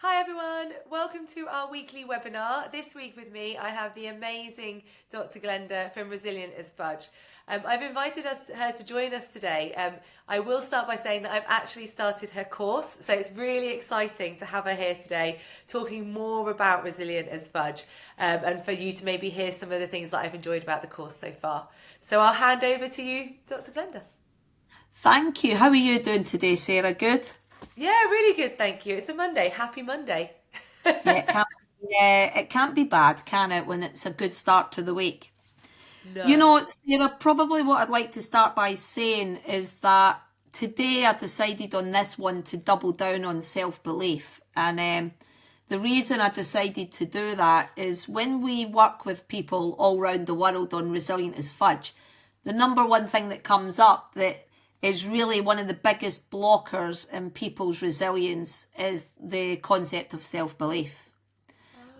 Hi everyone, welcome to our weekly webinar. This week with me I have the amazing Dr. Glenda from Resilient as Fudge. I've invited her to join us today. I will start by saying that I've actually started her course, so it's really exciting to have her here today talking more about Resilient as Fudge and for you to maybe hear some of the things that I've enjoyed about the course so far. So I'll hand over to you, Dr. Glenda. Thank you. How are you doing today, Sarah? Good? Yeah, really good, thank you. It's a Monday. Happy Monday. It can't be bad, can it, when it's a good start to the week? You No. know, Sarah, probably what I'd like to start by saying is that today I decided on this one to double down on self-belief. And the reason I decided to do that is when we work with people all around the world on Resilient as Fudge, the number one thing that comes up that is really one of the biggest blockers in people's resilience is the concept of self-belief.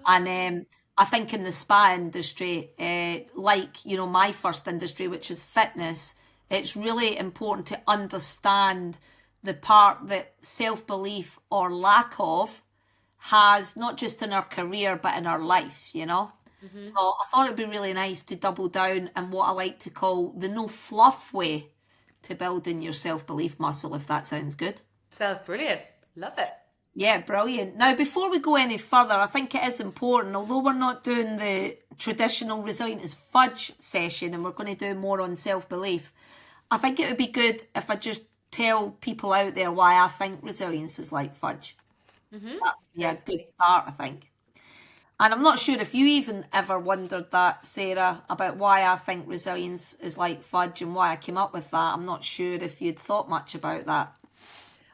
And I think in the spa industry, my first industry, which is fitness, it's really important to understand the part that self-belief or lack of has not just in our career but in our lives. So I thought it'd be really nice to double down on what I like to call the no fluff way to building your self-belief muscle, if that sounds good. Sounds brilliant. Love it. Yeah, brilliant. Now, before we go any further, I think it is important, although we're not doing the traditional Resilient as Fudge session and we're going to do more on self-belief, I think it would be good if I just tell people out there why I think resilience is like fudge. Yeah, good start, I think. And I'm not sure if you even ever wondered that, Sarah, about why I think resilience is like fudge and why I came up with that. I'm not sure if you'd thought much about that.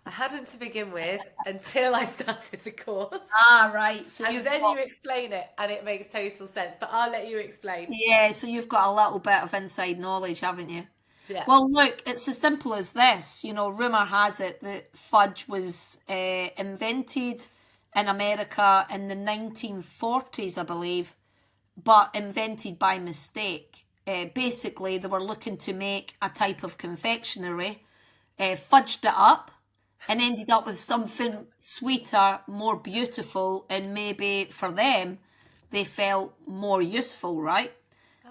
I hadn't to begin with until I started the course. Ah, right. So And then you explain it and it makes total sense. But I'll let you explain. yeah, so you've got a little bit of inside knowledge, haven't you? Yeah. Well, look, it's as simple as this. Rumour has it that fudge was invented in America in the 1940s, I believe, but invented by mistake. Basically, they were looking to make a type of confectionery, fudged it up, and ended up with something sweeter, more beautiful, and maybe for them, they felt more useful, right?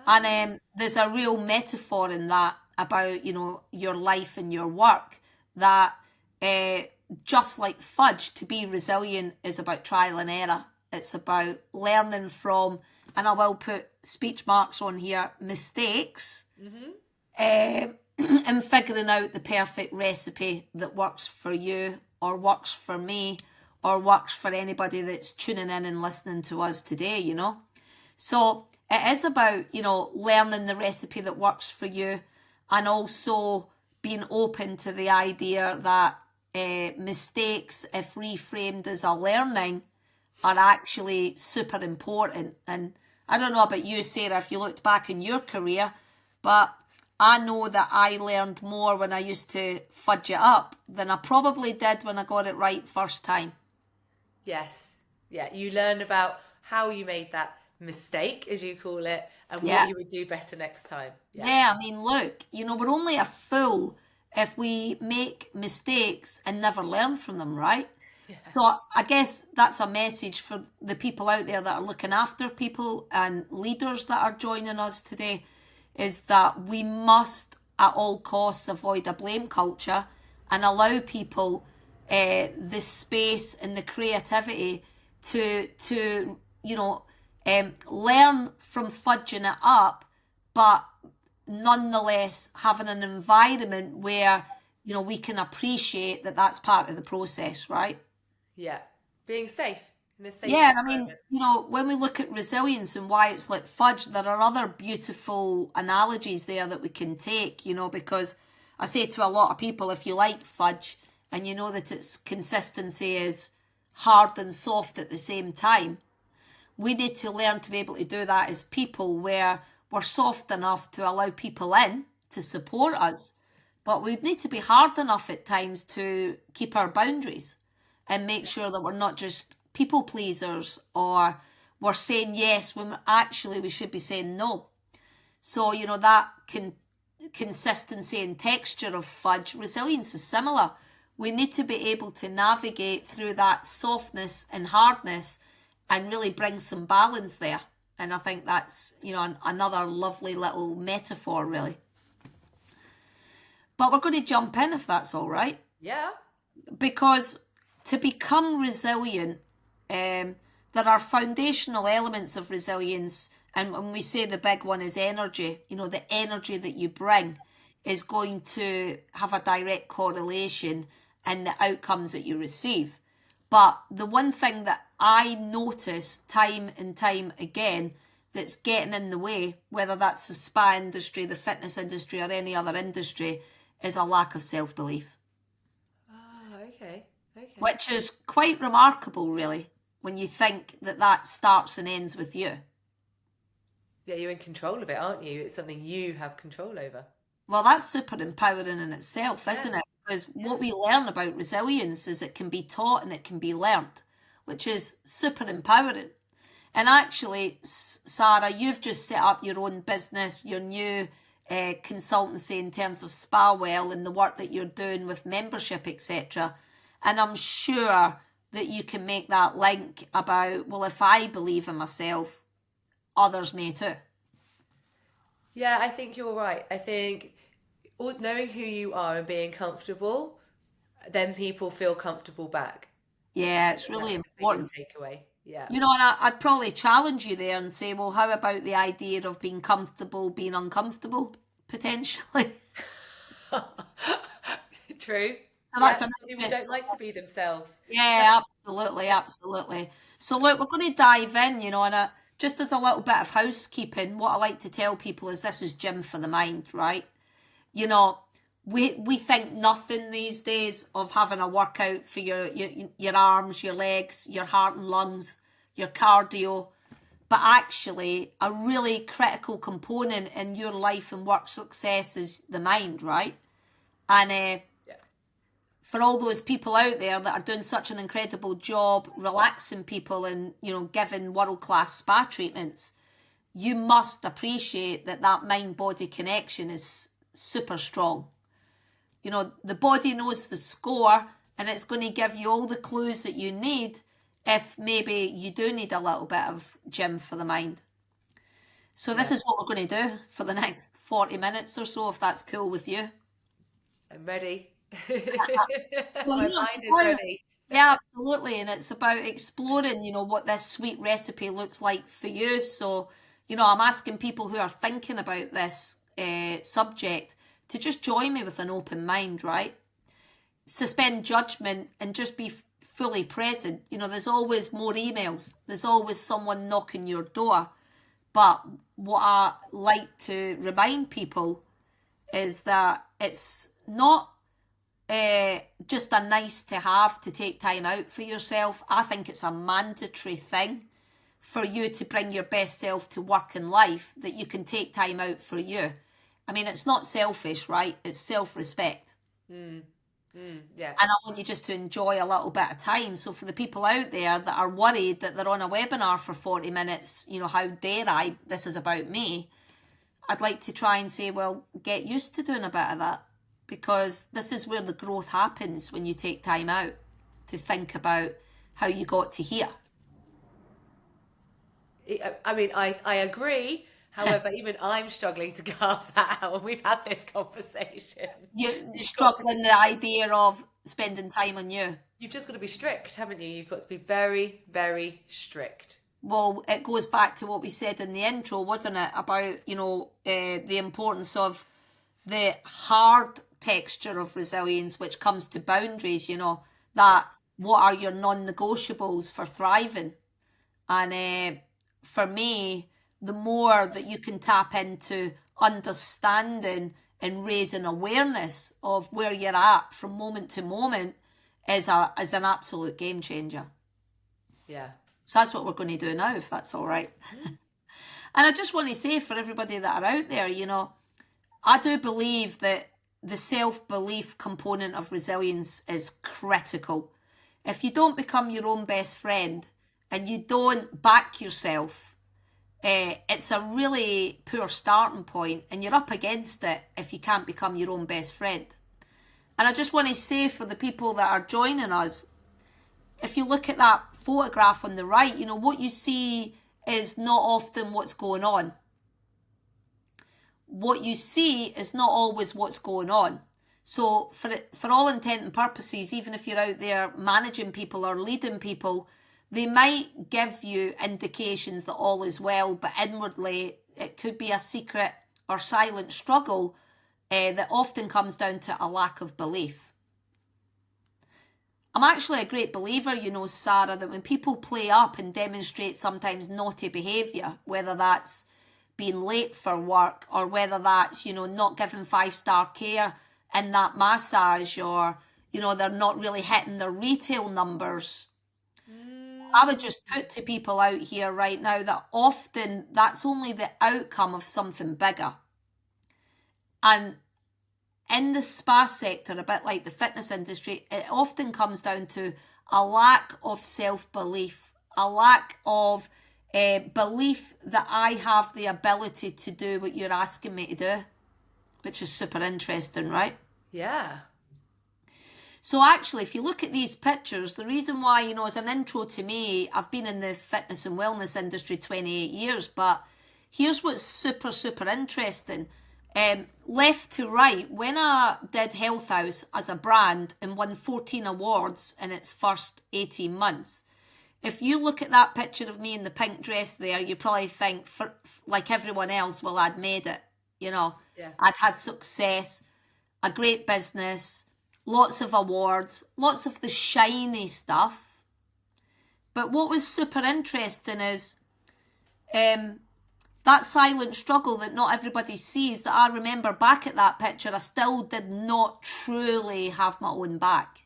And there's a real metaphor in that about, your life and your work that uh, just like fudge, to be resilient is about trial and error. It's about learning from, and I will put speech marks on here, mistakes, and figuring out the perfect recipe that works for you or works for me or works for anybody that's tuning in and listening to us today. So it is about, learning the recipe that works for you and also being open to the idea that mistakes, if reframed as a learning, are actually super important. And I don't know about you, Sarah, if you looked back in your career, but I know that I learned more when I used to fudge it up than I probably did when I got it right first time. Yes. Yeah. You learn about how you made that mistake, as you call it, and Yeah. what you would do better next time. Yeah, I mean, look, we're only a fool if we make mistakes and never learn from them, right? So I guess that's a message for the people out there that are looking after people and leaders that are joining us today, is that we must at all costs avoid a blame culture and allow people the space and the creativity to learn from fudging it up, but nonetheless having an environment where we can appreciate that that's part of the process, right? Yeah. Being safe in a safe Yeah, and I mean, environment. when we look at resilience and why it's like fudge, there are other beautiful analogies there that we can take, because I say to a lot of people, if you like fudge and you know that its consistency is hard and soft at the same time, we need to learn to be able to do that as people, where we're soft enough to allow people in to support us, but we need to be hard enough at times to keep our boundaries and make sure that we're not just people pleasers or we're saying yes when actually we should be saying no. So, that consistency and texture of fudge, resilience is similar. We need to be able to navigate through that softness and hardness and really bring some balance there. And I think that's, another lovely little metaphor, really. But we're going to jump in if that's all right. Yeah. Because to become resilient, there are foundational elements of resilience. And when we say the big one is energy, the energy that you bring is going to have a direct correlation in the outcomes that you receive. But the one thing that I notice time and time again that's getting in the way, whether that's the spa industry, the fitness industry, or any other industry, is a lack of self-belief. Ah, okay. Which is quite remarkable, really, when you think that starts and ends with you. Yeah, you're in control of it, aren't you? It's something you have control over. Well, that's super empowering in itself, isn't it? Because what we learn about resilience is it can be taught and it can be learnt, which is super empowering. And actually, Sarah, you've just set up your own business, your new consultancy in terms of Spawell and the work that you're doing with membership, etc. And I'm sure that you can make that link about, well, if I believe in myself, others may too. Yeah, I think you're right. I think knowing who you are and being comfortable, then people feel comfortable back. Yeah, it's really important. The biggest takeaway. Yeah. And I'd probably challenge you there and say, well, how about the idea of being comfortable, being uncomfortable, potentially? True. So that's people don't like to be themselves. Yeah, absolutely. So look, we're going to dive in, and just as a little bit of housekeeping, what I like to tell people is this is gym for the mind, right? We think nothing these days of having a workout for your arms, your legs, your heart and lungs, your cardio, but actually a really critical component in your life and work success is the mind, right? And for all those people out there that are doing such an incredible job relaxing people and giving world-class spa treatments, you must appreciate that mind-body connection is super strong. The body knows the score and it's going to give you all the clues that you need if maybe you do need a little bit of gym for the mind. So this is what we're going to do for the next 40 minutes or so, if that's cool with you. I'm ready. Well, My mind is ready. Yeah, absolutely. And it's about exploring, what this sweet recipe looks like for you. So, I'm asking people who are thinking about this subject to just join me with an open mind, right? Suspend judgment and just be fully present. There's always more emails. There's always someone knocking your door. But what I like to remind people is that it's not just a nice to have to take time out for yourself. I think it's a mandatory thing for you to bring your best self to work in life, that you can take time out for you. I mean, it's not selfish, right? It's self-respect. Yeah. And I want you just to enjoy a little bit of time. So for the people out there that are worried that they're on a webinar for 40 minutes, how dare I, this is about me, I'd like to try and say, well, get used to doing a bit of that, because this is where the growth happens when you take time out to think about how you got to here. I mean, I agree. However, even I'm struggling to carve that out. We've had this conversation. You're struggling the idea of spending time on you. You've just got to be strict, haven't you? You've got to be very, very strict. Well, it goes back to what we said in the intro, wasn't it? About, the importance of the hard texture of resilience, which comes to boundaries, that what are your non-negotiables for thriving? And for me, the more that you can tap into understanding and raising awareness of where you're at from moment to moment is an absolute game changer. Yeah. So that's what we're going to do now, if that's all right. And I just want to say for everybody that are out there, I do believe that the self-belief component of resilience is critical. If you don't become your own best friend and you don't back yourself, it's a really poor starting point, and you're up against it if you can't become your own best friend. And I just want to say for the people that are joining us, if you look at that photograph on the right, you know, what you see is not often what's going on. What you see is not always what's going on. So for all intent and purposes, even if you're out there managing people or leading people, they might give you indications that all is well, but inwardly it could be a secret or silent struggle that often comes down to a lack of belief. I'm actually a great believer, you know, Sarah, that when people play up and demonstrate sometimes naughty behaviour, whether that's being late for work or whether that's, you know, not giving 5-star care in that massage, or, you know, they're not really hitting their retail numbers. I would just put to people out here right now that often that's only the outcome of something bigger. And in the spa sector, a bit like the fitness industry, it often comes down to a lack of self-belief, a lack of belief that I have the ability to do what you're asking me to do, which is super interesting, right? Yeah. So actually, if you look at these pictures, the reason why, you know, as an intro to me, I've been in the fitness and wellness industry 28 years, but here's what's super, super interesting. Left to right, when I did Health House as a brand and won 14 awards in its first 18 months, if you look at that picture of me in the pink dress there, you probably think, like everyone else, well, I'd made it. You know, Yeah. I'd had success, a great business, lots of awards, lots of the shiny stuff. But what was super interesting is that silent struggle that not everybody sees, that I remember back at that picture, I still did not truly have my own back.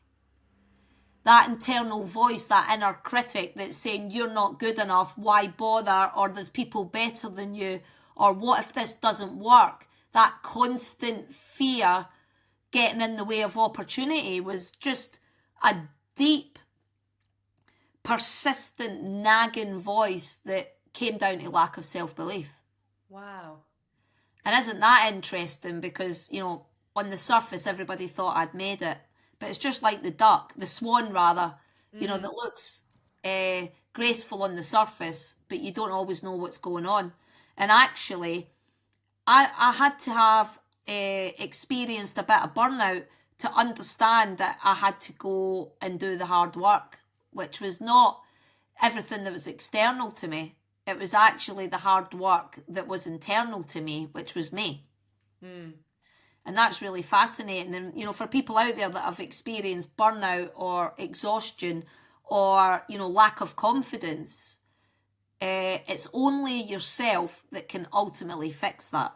That internal voice, that inner critic that's saying you're not good enough, why bother, or there's people better than you, or what if this doesn't work? That constant fear getting in the way of opportunity was just a deep, persistent, nagging voice that came down to lack of self-belief. Wow. And isn't that interesting? Because, you know, on the surface, everybody thought I'd made it. But it's just like the duck, the swan rather, you know, that looks graceful on the surface, but you don't always know what's going on. And actually, I had to have experienced a bit of burnout to understand that I had to go and do the hard work, which was not everything that was external to me. It was actually the hard work that was internal to me, which was me. And that's really fascinating. And, you know, for people out there that have experienced burnout or exhaustion or, you know, lack of confidence, it's only yourself that can ultimately fix that.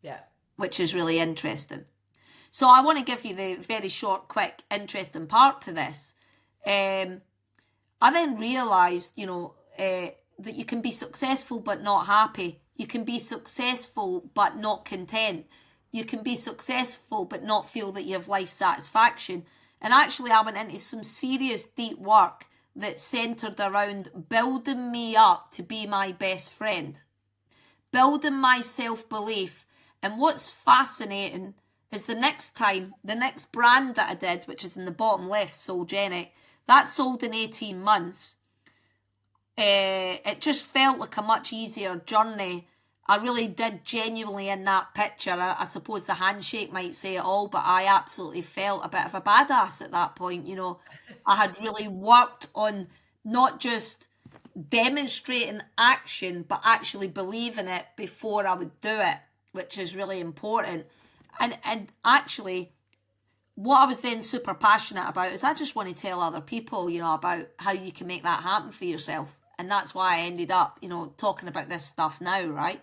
Yeah. Which is really interesting. So I want to give you the very short, quick, interesting part to this. I then realised, you know, that you can be successful but not happy. You can be successful but not content. You can be successful but not feel that you have life satisfaction. And actually I went into some serious deep work that centred around building me up to be my best friend. Building my self-belief. And what's fascinating is the next brand that I did, which is in the bottom left, Soulgenic, that sold in 18 months. It just felt like a much easier journey. I really did genuinely in that picture. I suppose the handshake might say it all, but I absolutely felt a bit of a badass at that point. You know, I had really worked on not just demonstrating action, but actually believing it before I would do it, which is really important. And actually, what I was then super passionate about is I just want to tell other people, you know, about how you can make that happen for yourself. And that's why I ended up, you know, talking about this stuff now, right?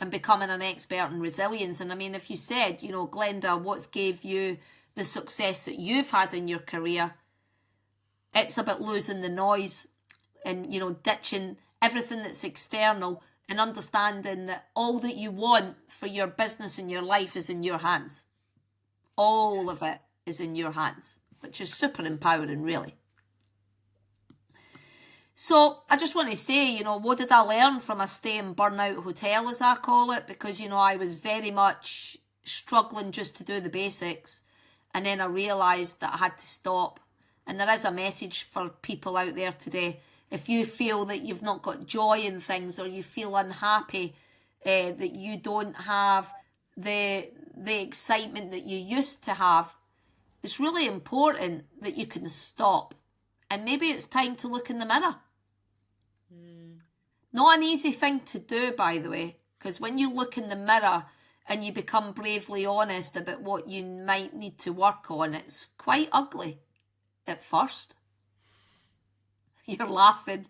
And becoming an expert in resilience. And I mean, if you said, you know, Glenda, what's gave you the success that you've had in your career? It's about losing the noise and, you know, ditching everything that's external and understanding that all that you want for your business and your life is in your hands. All of it is in your hands, which is super empowering, really. So I just want to say, you know, what did I learn from a stay in burnout hotel, as I call it? Because, you know, I was very much struggling just to do the basics. And then I realised that I had to stop. And there is a message for people out there today. If you feel that you've not got joy in things, or you feel unhappy, that you don't have the excitement that you used to have, it's really important that you can stop. And maybe it's time to look in the mirror. Not an easy thing to do, by the way, because when you look in the mirror and you become bravely honest about what you might need to work on, it's quite ugly at first. You're laughing.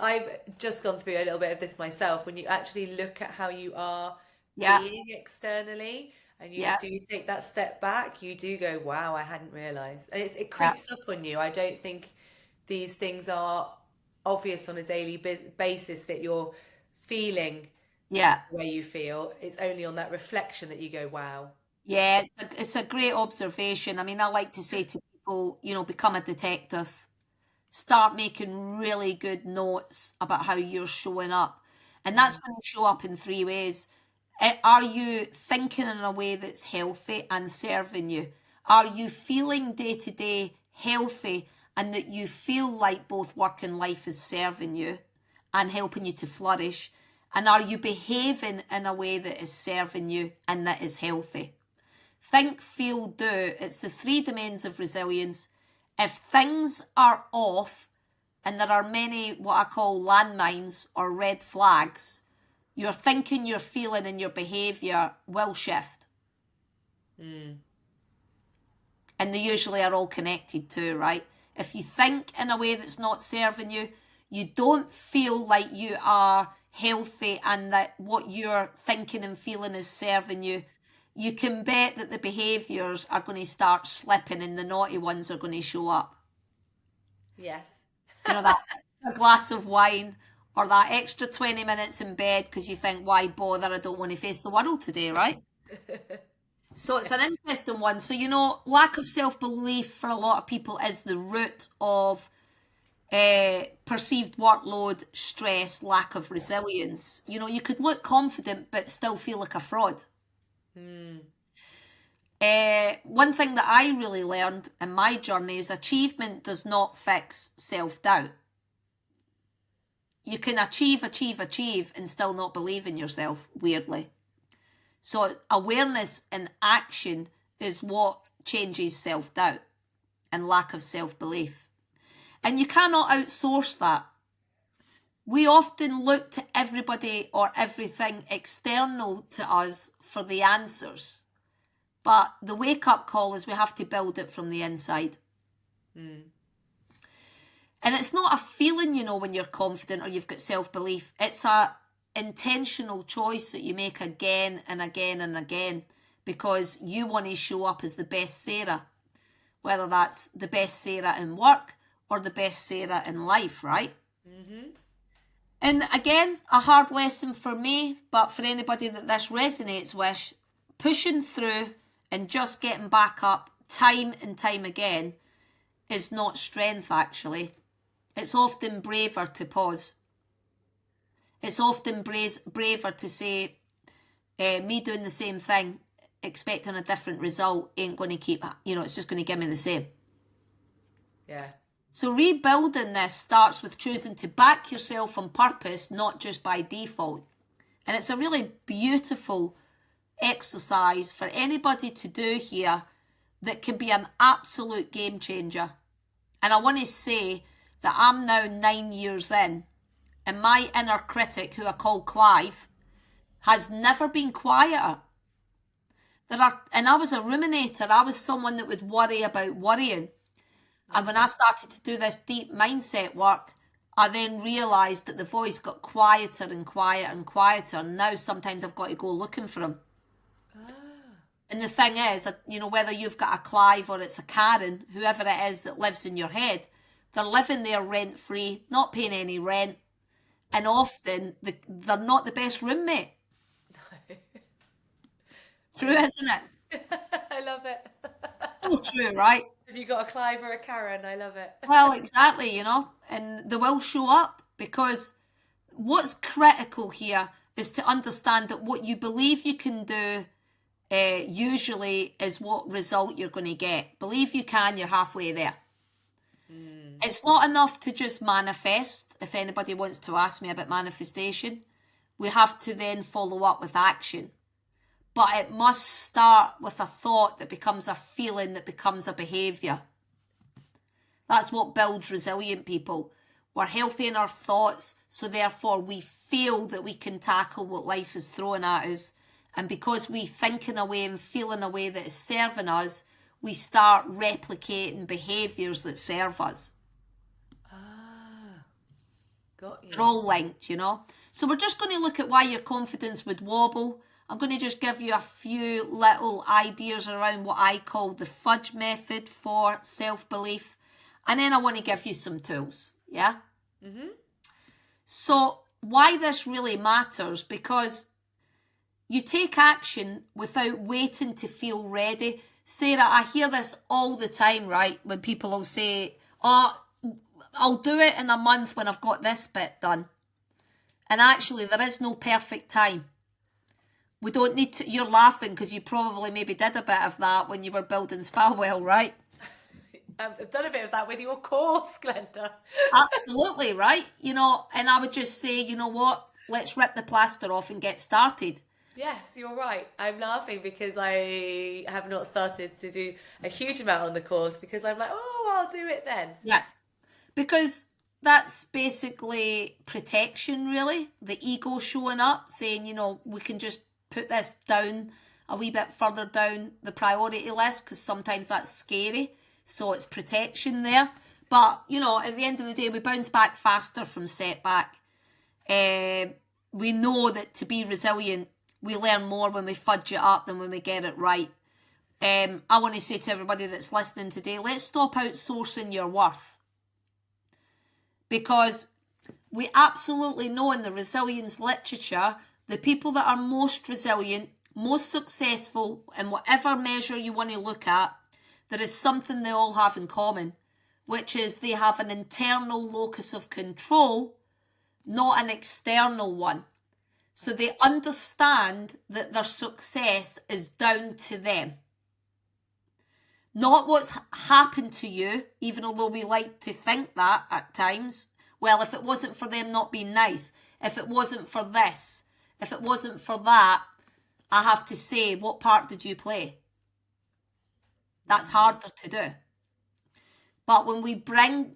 I've just gone through a little bit of this myself. When you actually look at how you are Yeah, being externally, and you yeah, do take that step back, you do go, wow, I hadn't realized. And it yeah, creeps up on you. I don't think these things are obvious on a daily basis that you're feeling yeah. the way you feel. It's only on that reflection that you go, wow. Yeah, it's a great observation. I mean, I like to say to people, become a detective. Start making really good notes about how you're showing up. And that's going to show up in three ways. Are you thinking in a way that's healthy and serving you? Are you feeling day to day healthy, and that you feel like both work and life is serving you and helping you to flourish? And are you behaving in a way that is serving you and that is healthy? Think, feel, do. It's the three domains of resilience. If things are off, and there are many what I call landmines or red flags, your thinking, your feeling, and your behaviour will shift. And they usually are all connected too, right? If you think in a way that's not serving you, you don't feel like you are healthy and that what you're thinking and feeling is serving you, you can bet that the behaviours are going to start slipping and the naughty ones are going to show up. Yes. That a glass of wine, or that extra 20 minutes in bed because you think, why bother? I don't want to face the world today, right? So it's an interesting one. So, lack of self-belief for a lot of people is the root of perceived workload, stress, lack of resilience. You could look confident but still feel like a fraud. One thing that I really learned in my journey is achievement does not fix self-doubt. You can achieve and still not believe in yourself, weirdly. So awareness and action is what changes self-doubt and lack of self-belief. And you cannot outsource that. We often look to everybody or everything external to us for the answers. But the wake-up call is we have to build it from the inside. And it's not a feeling, when you're confident or you've got self-belief. It's a intentional choice that you make again and again and again because you want to show up as the best Sarah, whether that's the best Sarah in work or the best Sarah in life, right? And again, a hard lesson for me, but for anybody that this resonates with, pushing through and just getting back up time and time again is not strength, actually. It's often braver to pause. It's often braver to say, me doing the same thing, expecting a different result, ain't going to keep, it's just going to give me the same. Yeah. So rebuilding this starts with choosing to back yourself on purpose, not just by default. And it's a really beautiful exercise for anybody to do here that can be an absolute game changer. And I want to say that I'm now 9 years in, and my inner critic, who I call Clive, has never been quieter. And I was a ruminator. I was someone that would worry about worrying. And when I started to do this deep mindset work, I then realised that the voice got quieter and quieter and quieter. And now sometimes I've got to go looking for him. And the thing is, whether you've got a Clive or it's a Karen, whoever it is that lives in your head, they're living there rent-free, not paying any rent. And often they're not the best roommate. True, isn't it? I love it. So true, right? Have you got a Clive or a Karen? I love it. Well, exactly, and they will show up because what's critical here is to understand that what you believe you can do usually is what result you're going to get. Believe you can, you're halfway there. It's not enough to just manifest. If anybody wants to ask me about manifestation, we have to then follow up with action. But it must start with a thought that becomes a feeling that becomes a behaviour. That's what builds resilient people. We're healthy in our thoughts, so therefore we feel that we can tackle what life is throwing at us. And because we think in a way and feel in a way that is serving us, we start replicating behaviours that serve us. Got you. They're all linked, you know. So we're just going to look at why your confidence would wobble. I'm going to just give you a few little ideas around what I call the Fudge method for self-belief. And then I want to give you some tools, yeah? So why this really matters, because you take action without waiting to feel ready. Sarah, I hear this all the time, right? When people will say, oh, I'll do it in a month when I've got this bit done. And actually, there is no perfect time. We don't need to, you're laughing because you probably maybe did a bit of that when you were building Spawwell, right? I've done a bit of that with your course, Glenda. Absolutely, right? You know, and I would just say, you know what? Let's rip the plaster off and get started. Yes, you're right. I'm laughing because I have not started to do a huge amount on the course because I'm like, oh, I'll do it then. Yeah. Because that's basically protection, really. The ego showing up, saying, you know, we can just put this down a wee bit further down the priority list because sometimes that's scary. So it's protection there. But, you know, at the end of the day, we bounce back faster from setback. We know that to be resilient, we learn more when we fudge it up than when we get it right. I want to say to everybody that's listening today, let's stop outsourcing your worth. Because we absolutely know in the resilience literature, the people that are most resilient, most successful in whatever measure you want to look at, there is something they all have in common, which is they have an internal locus of control, not an external one. So they understand that their success is down to them. Not what's happened to you, even although we like to think that at times. Well, if it wasn't for them not being nice, if it wasn't for this, if it wasn't for that, I have to say, what part did you play? That's harder to do. But when we bring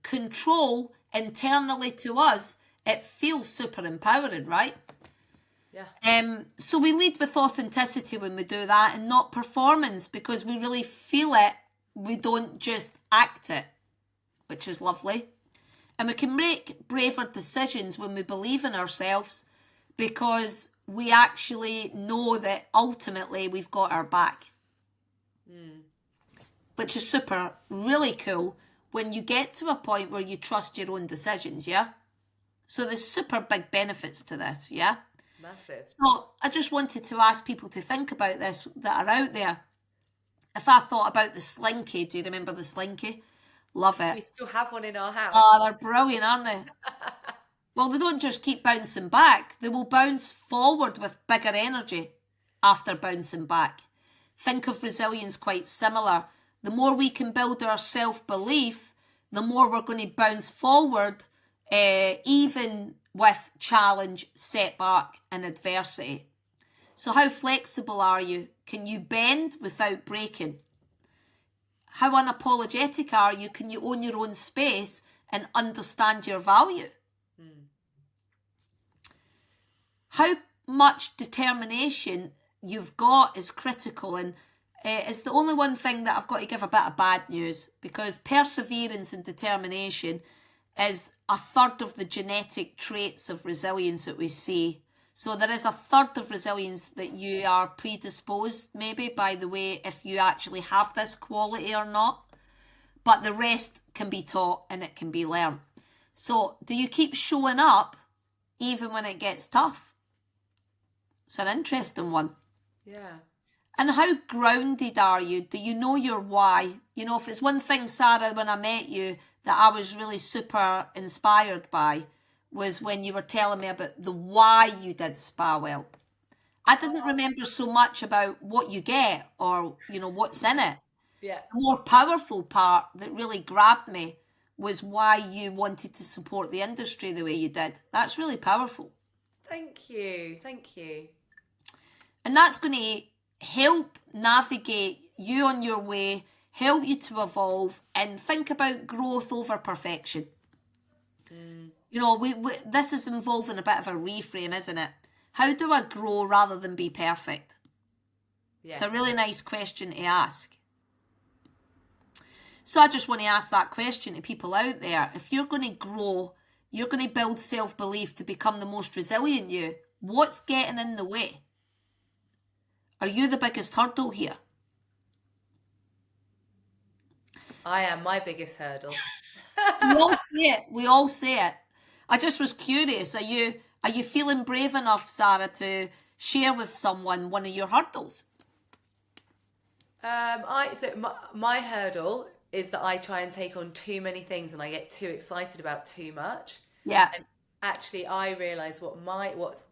control internally to us, it feels super empowering, right? Yeah. So we lead with authenticity when we do that and not performance because we really feel it. We don't just act it, which is lovely. And we can make braver decisions when we believe in ourselves because we actually know that ultimately we've got our back. Which is super, really cool when you get to a point where you trust your own decisions, yeah? So there's super big benefits to this, yeah? Massive. So I just wanted to ask people to think about this that are out there. If I thought about the Slinky, do you remember the Slinky? Love it. We still have one in our house. Oh, they're brilliant, aren't they? Well, they don't just keep bouncing back. They will bounce forward with bigger energy after bouncing back. Think of resilience quite similar. The more we can build our self-belief, the more we're going to bounce forward, even with challenge, setback and adversity. So how flexible are you? Can you bend without breaking? How unapologetic are you? Can you own your own space and understand your value? How much determination you've got is critical, and it's the only one thing that I've got to give a bit of bad news, because perseverance and determination is a third of the genetic traits of resilience that we see. So there is a third of resilience that you are predisposed, maybe, by the way, if you actually have this quality or not. But the rest can be taught and it can be learned. So do you keep showing up even when it gets tough? It's an interesting one. Yeah. And how grounded are you? Do you know your why? You know, if it's one thing, Sarah, when I met you, that I was really super inspired by, was when you were telling me about the why you did Spawwell. I didn't remember so much about what you get or, what's in it. Yeah. The more powerful part that really grabbed me was why you wanted to support the industry the way you did. That's really powerful. Thank you. Thank you. And that's going to help navigate you on your way, help you to evolve, and think about growth over perfection. We this is involving a bit of a reframe, isn't it? How do I grow rather than be perfect? Yeah. It's a really nice question to ask. So I just want to ask that question to people out there. If you're going to grow, you're going to build self-belief to become the most resilient you, what's getting in the way? Are you the biggest hurdle here? I am my biggest hurdle. We all say it. We all say it. I just was curious. Are you feeling brave enough, Sarah, to share with someone one of your hurdles? My hurdle is that I try and take on too many things and I get too excited about too much. Yeah. And actually, I realise what's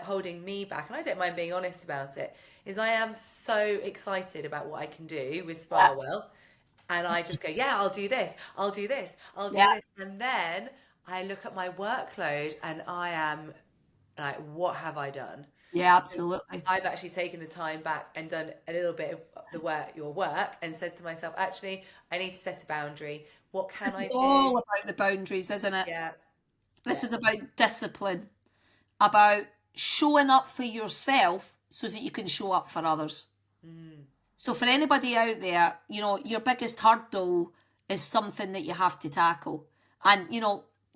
holding me back, and I don't mind being honest about it, is I am so excited about what I can do with Yeah. Sparwell, and I just go, yeah, I'll do this, I'll do this, I'll do Yeah. this, and then I look at my workload and I am like, what have I done? Yeah, So absolutely. I've actually taken the time back and done a little bit of your work, and said to myself, actually, I need to set a boundary. What This can I is do? all about the boundaries, isn't it? Yeah, This yeah. is about discipline, about showing up for yourself so that you can show up for others. So for anybody out there, your biggest hurdle is something that you have to tackle. And,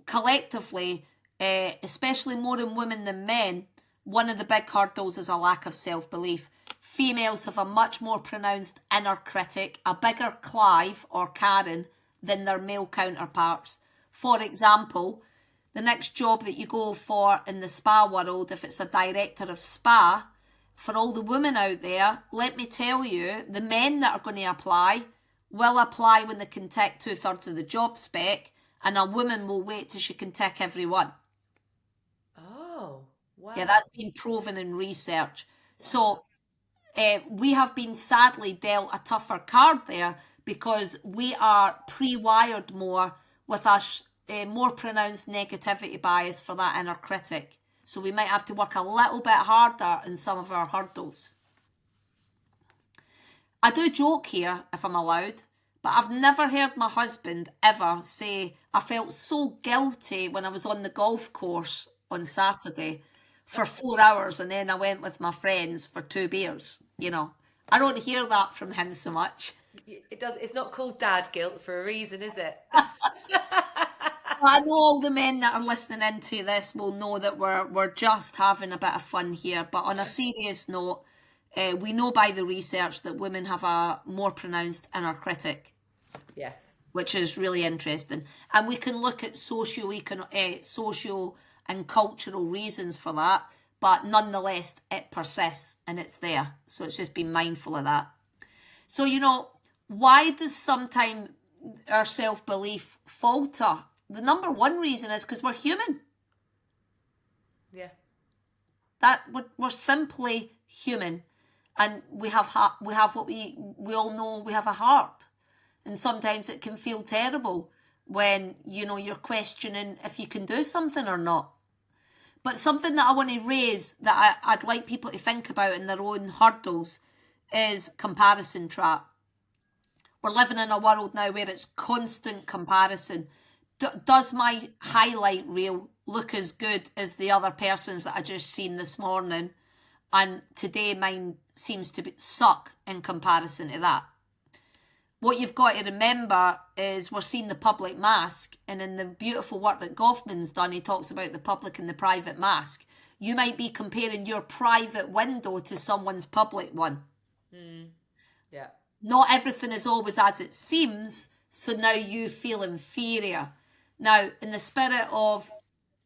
collectively, especially more in women than men, one of the big hurdles is a lack of self-belief. Females have a much more pronounced inner critic, a bigger Clive or Karen than their male counterparts. For example, the next job that you go for in the spa world, if it's a director of spa, for all the women out there, let me tell you, the men that are going to apply will apply when they can tick 2/3 of the job spec, and a woman will wait till she can tick every one. Oh, wow. Yeah, that's been proven in research. Wow. So we have been sadly dealt a tougher card there because we are pre-wired more with a more pronounced negativity bias for that inner critic. So we might have to work a little bit harder in some of our hurdles. I do joke here, if I'm allowed, but I've never heard my husband ever say, I felt so guilty when I was on the golf course on Saturday for 4 hours and then I went with my friends for 2 beers. I don't hear that from him so much. It does. It's not called dad guilt for a reason, is it? I know all the men that are listening into this will know that we're just having a bit of fun here. But on a serious note, we know by the research that women have a more pronounced inner critic, Yes. which is really interesting. And we can look at social and cultural reasons for that, but nonetheless, it persists and it's there. So it's just being mindful of that. So, why does sometimes our self-belief falter? The number one reason is because we're human. Yeah. That we're simply human, and we have what we all know. We have a heart, and sometimes it can feel terrible when you're questioning if you can do something or not. But something that I want to raise that I'd like people to think about in their own hurdles is comparison trap. We're living in a world now where it's constant comparison. Does my highlight reel look as good as the other person's that I just seen this morning? And today mine seems to suck in comparison to that. What you've got to remember is we're seeing the public mask, and in the beautiful work that Goffman's done, he talks about the public and the private mask. You might be comparing your private window to someone's public one. Yeah. Not everything is always as it seems, so now you feel inferior. Now, in the spirit of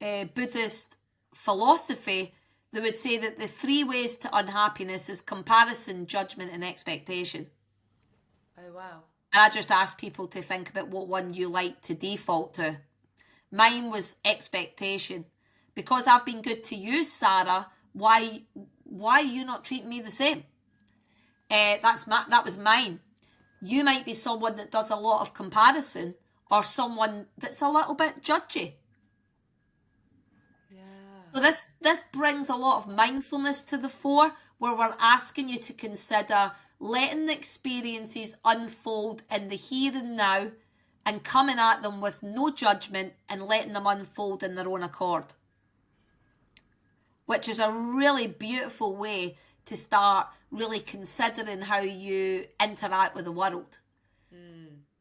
Buddhist philosophy, they would say that the 3 ways to unhappiness is comparison, judgment, and expectation. Oh, wow. And I just asked people to think about what one you like to default to. Mine was expectation. Because I've been good to you, Sarah, why why are you not treating me the same? That was mine. You might be someone that does a lot of comparison, or someone that's a little bit judgy. So this brings a lot of mindfulness to the fore, where we're asking you to consider letting the experiences unfold in the here and now, and coming at them with no judgment and letting them unfold in their own accord. Which is a really beautiful way to start really considering how you interact with the world.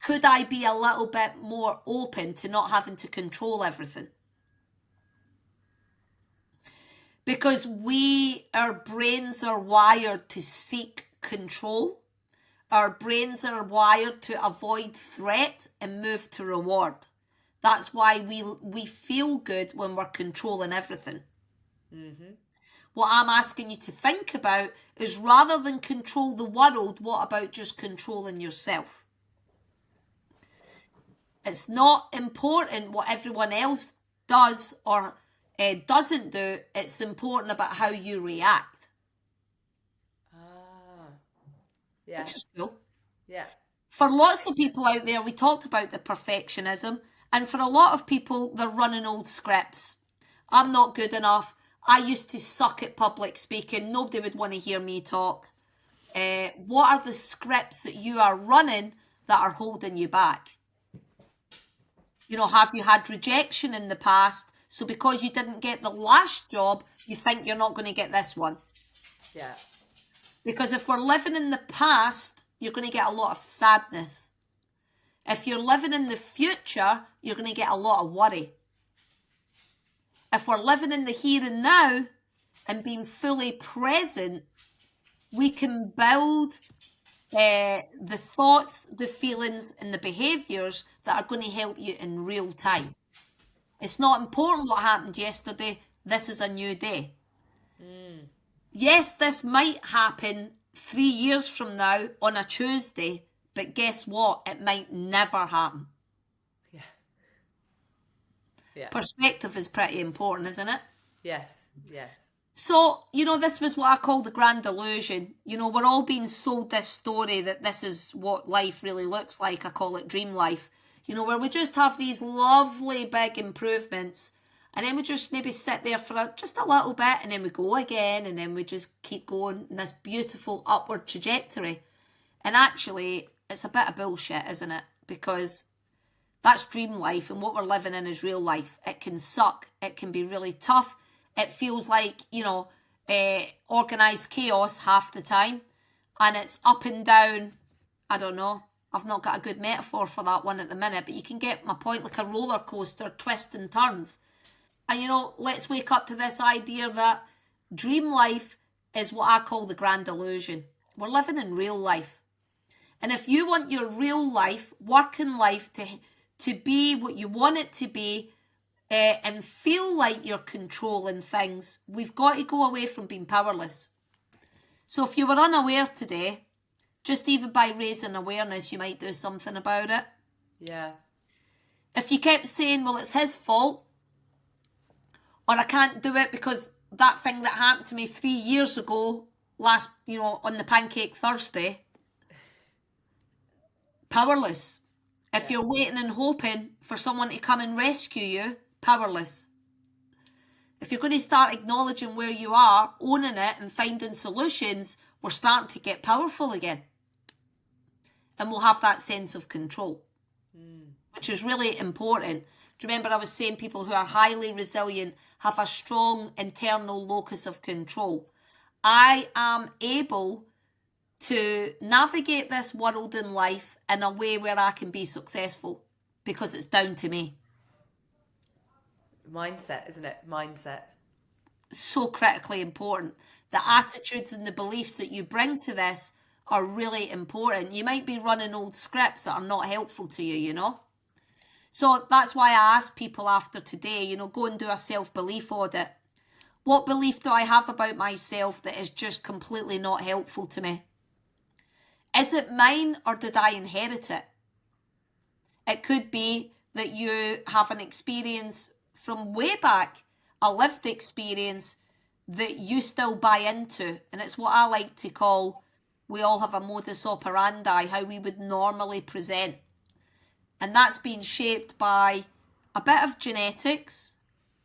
Could I be a little bit more open to not having to control everything? Because our brains are wired to seek control. Our brains are wired to avoid threat and move to reward. That's why we feel good when we're controlling everything. Mm-hmm. What I'm asking you to think about is, rather than control the world, what about just controlling yourself? It's not important what everyone else does or doesn't do. It's important about how you react. Yeah. Which is cool. Yeah. For lots of people out there, we talked about the perfectionism, and for a lot of people, they're running old scripts. I'm not good enough. I used to suck at public speaking. Nobody would want to hear me talk. What are the scripts that you are running that are holding you back? You know, have you had rejection in the past? So because you didn't get the last job, you think you're not going to get this one. Yeah. Because if we're living in the past, you're going to get a lot of sadness. If you're living in the future, you're going to get a lot of worry. If we're living in the here and now and being fully present, we can build the thoughts, the feelings, and the behaviours that are going to help you in real time. It's not important what happened yesterday. This is a new day. Yes, this might happen 3 years from now on a Tuesday, but guess what? It might never happen. Yeah. Yeah. Perspective is pretty important, isn't it? Yes. Yes. So, you know, this was what I call the grand illusion. You know, we're all being sold this story that this is what life really looks like. I call it dream life. You know, where we just have these lovely big improvements, and then we just maybe sit there for just a little bit, and then we go again, and then we just keep going in this beautiful upward trajectory. And actually, it's a bit of bullshit, isn't it? Because that's dream life, and what we're living in is real life. It can suck. It can be really tough. It feels like, you know, organised chaos half the time. And it's up and down. I don't know. I've not got a good metaphor for that one at the minute, but you can get my point, like a roller coaster, twists and turns. And, you know, let's wake up to this idea that dream life is what I call the grand illusion. We're living in real life. And if you want your real life, working life to be what you want it to be, and feel like you're controlling things, we've got to go away from being powerless. So if you were unaware today, just even by raising awareness, you might do something about it. Yeah. If you kept saying, well, it's his fault, or I can't do it because that thing that happened to me 3 years ago, on the Pancake Thursday, powerless. If you're waiting and hoping for someone to come and rescue you, powerless. If you're going to start acknowledging where you are, owning it and finding solutions, we're starting to get powerful again. And we'll have that sense of control, which is really important. Do you remember I was saying people who are highly resilient have a strong internal locus of control? I am able to navigate this world in life in a way where I can be successful because it's down to me. Mindset, isn't it? Mindset. So critically important. The attitudes and the beliefs that you bring to this are really important. You might be running old scripts that are not helpful to you, you know. So that's why I ask people after today, you know, go and do a self-belief audit. What belief do I have about myself that is just completely not helpful to me? Is it mine or did I inherit it? It could be that you have an experience from way back, a lived experience that you still buy into. And it's what I like to call, we all have a modus operandi, how we would normally present. And that's been shaped by a bit of genetics,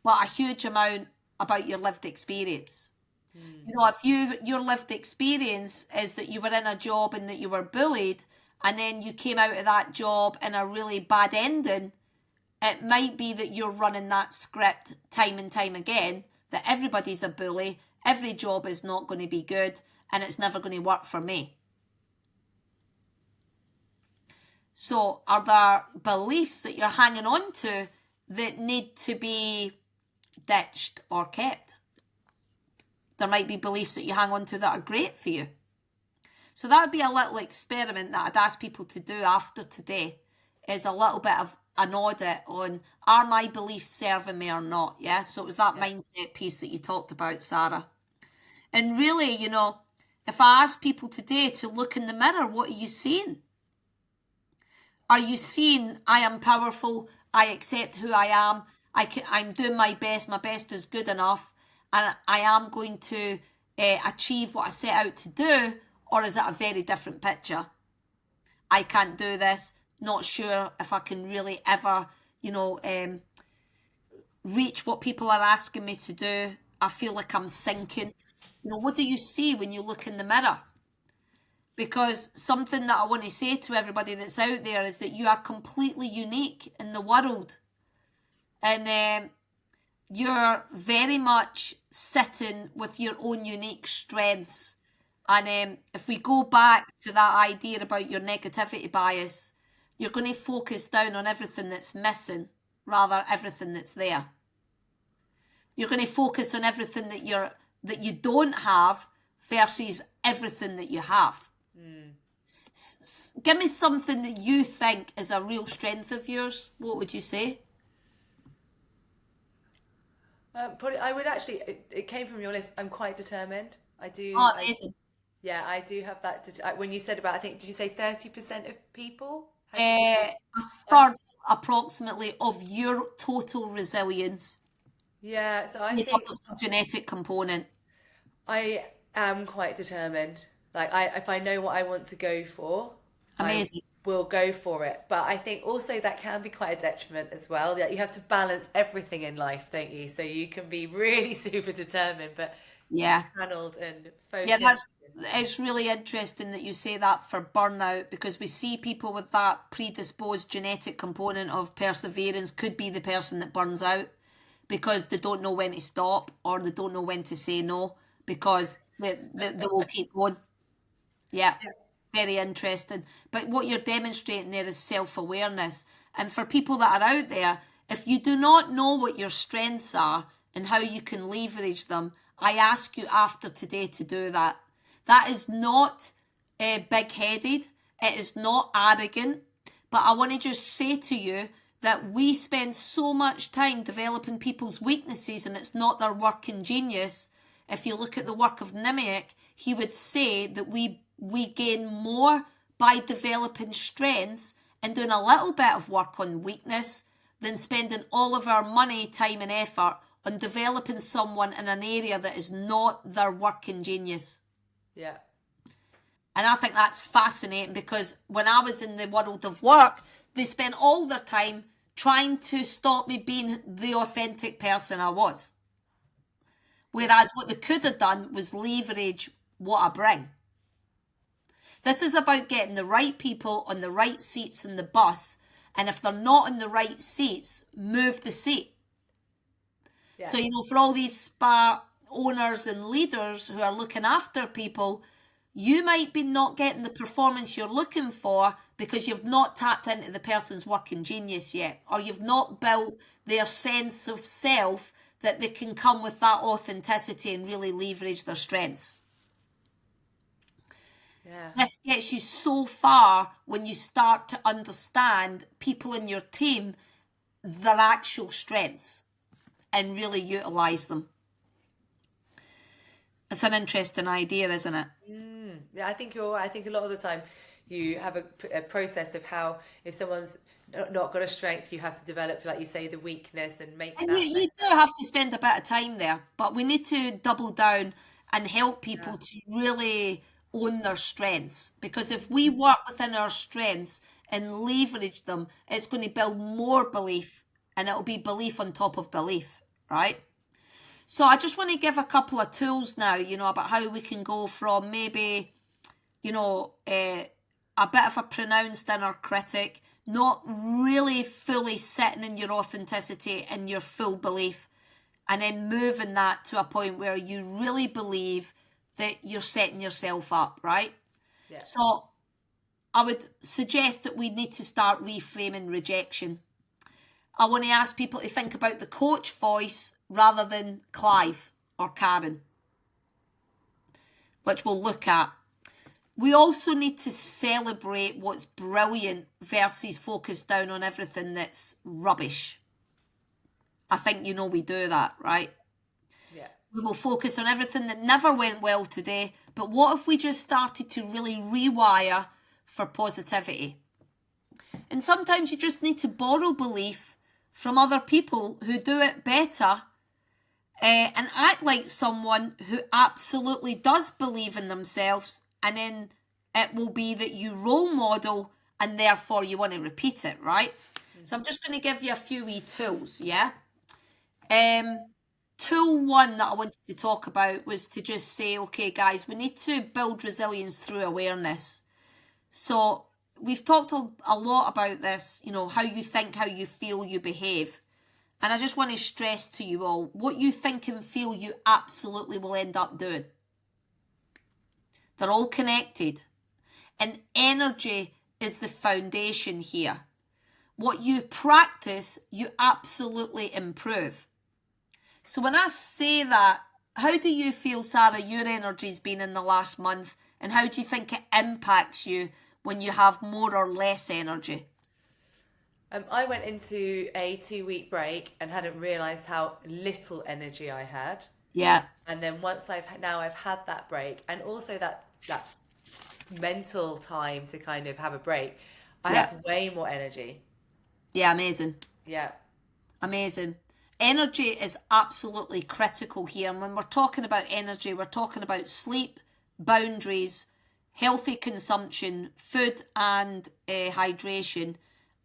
but a huge amount about your lived experience. You know, if your lived experience is that you were in a job and that you were bullied, and then you came out of that job in a really bad ending, it might be that you're running that script time and time again, that everybody's a bully, every job is not going to be good, and it's never going to work for me. So are there beliefs that you're hanging on to that need to be ditched or kept? There might be beliefs that you hang on to that are great for you. So that would be a little experiment that I'd ask people to do after today, is a little bit of an audit on, are my beliefs serving me or not? Yeah. So it was that mindset piece that you talked about, Sarah. And really, you know, if I ask people today to look in the mirror, what are you seeing? Are you seeing, I am powerful, I accept who I am, I'm doing my best is good enough, and I am going to achieve what I set out to do? Or is it a very different picture? I can't do this, not sure if I can really ever, you know, reach what people are asking me to do. I feel like I'm sinking. You know, what do you see when you look in the mirror? Because something that I want to say to everybody that's out there is that you are completely unique in the world. And you're very much sitting with your own unique strengths. And if we go back to that idea about your negativity bias, you're going to focus down on everything that's missing rather everything that's there. You're going to focus on everything that you don't have versus everything that you have. Give me something that you think is a real strength of yours. What would you say? Probably, I would actually. It came from your list. I'm quite determined. I do. Oh, amazing. Yeah, I do have that. When you said about, I think, did you say 30% of people? A third, approximately, of your total resilience. Yeah, so I Made up think of some genetic component. I am quite determined. Like, if I know what I want to go for, Amazing. I will go for it. But I think also that can be quite a detriment as well. That you have to balance everything in life, don't you? So you can be really super determined, but Yeah. channeled and Yeah, focused. it's really interesting that you say that for burnout, because we see people with that predisposed genetic component of perseverance could be the person that burns out because they don't know when to stop or they don't know when to say no because they will keep going. Yeah, very interesting. But what you're demonstrating there is self-awareness. And for people that are out there, if you do not know what your strengths are and how you can leverage them, I ask you after today to do that. That is not big-headed. It is not arrogant. But I want to just say to you that we spend so much time developing people's weaknesses and it's not their working genius. If you look at the work of Nimiec, he would say that we gain more by developing strengths and doing a little bit of work on weakness than spending all of our money, time and effort on developing someone in an area that is not their working genius. Yeah. And I think that's fascinating because when I was in the world of work, they spent all their time trying to stop me being the authentic person I was. Whereas what they could have done was leverage what I bring. This is about getting the right people on the right seats in the bus. And if they're not in the right seats, move the seat. Yeah. So, for all these spa owners and leaders who are looking after people, you might be not getting the performance you're looking for because you've not tapped into the person's working genius yet, or you've not built their sense of self that they can come with that authenticity and really leverage their strengths. Yeah. This gets you so far when you start to understand people in your team, their actual strengths, and really utilise them. It's an interesting idea, isn't it? Yeah, I think you're right. I think a lot of the time you have a process of how, if someone's not got a strength, you have to develop, like you say, the weakness and make And that you do better. have to spend a bit of time there, but we need to double down and help Yeah. people to really own their strengths. Because if we work within our strengths and leverage them, it's going to build more belief, and it'll be belief on top of belief, right? So I just want to give a couple of tools now, about how we can go from maybe, a bit of a pronounced inner critic, not really fully sitting in your authenticity and your full belief, and then moving that to a point where you really believe that you're setting yourself up, right? Yeah. So I would suggest that we need to start reframing rejection. I want to ask people to think about the coach voice rather than Clive or Karen, which we'll look at. We also need to celebrate what's brilliant versus focus down on everything that's rubbish. I think we do that, right? Yeah. We will focus on everything that never went well today, but what if we just started to really rewire for positivity? And sometimes you just need to borrow belief from other people who do it better, and act like someone who absolutely does believe in themselves, and then it will be that you role model and therefore you want to repeat it, right? So I'm just going to give you a few wee tools, yeah? Tool one that I wanted to talk about was to just say, okay, guys, we need to build resilience through awareness. So we've talked a lot about this, how you think, how you feel, you behave. And I just want to stress to you all, what you think and feel, you absolutely will end up doing. They're all connected. And energy is the foundation here. What you practice, you absolutely improve. So when I say that, how do you feel, Sarah, your energy's been in the last month? And how do you think it impacts you when you have more or less energy? I went into a 2-week break and hadn't realised how little energy I had. Yeah, And then once I've had that break, and also that mental time to kind of have a break, I yeah, have way more energy. yeah, amazing. Yeah. Amazing. Energy is absolutely critical here. And when we're talking about energy, we're talking about sleep, boundaries, healthy consumption, food and hydration,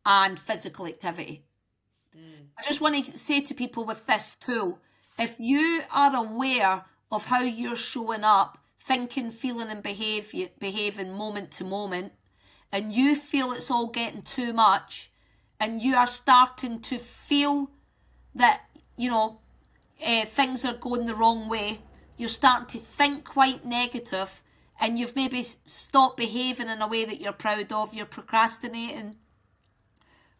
and physical activity. I just want to say to people with this tool, if you are aware of how you're showing up, thinking, feeling, and behaving moment to moment, and you feel it's all getting too much, and you are starting to feel that, things are going the wrong way, you're starting to think quite negative, and you've maybe stopped behaving in a way that you're proud of, you're procrastinating,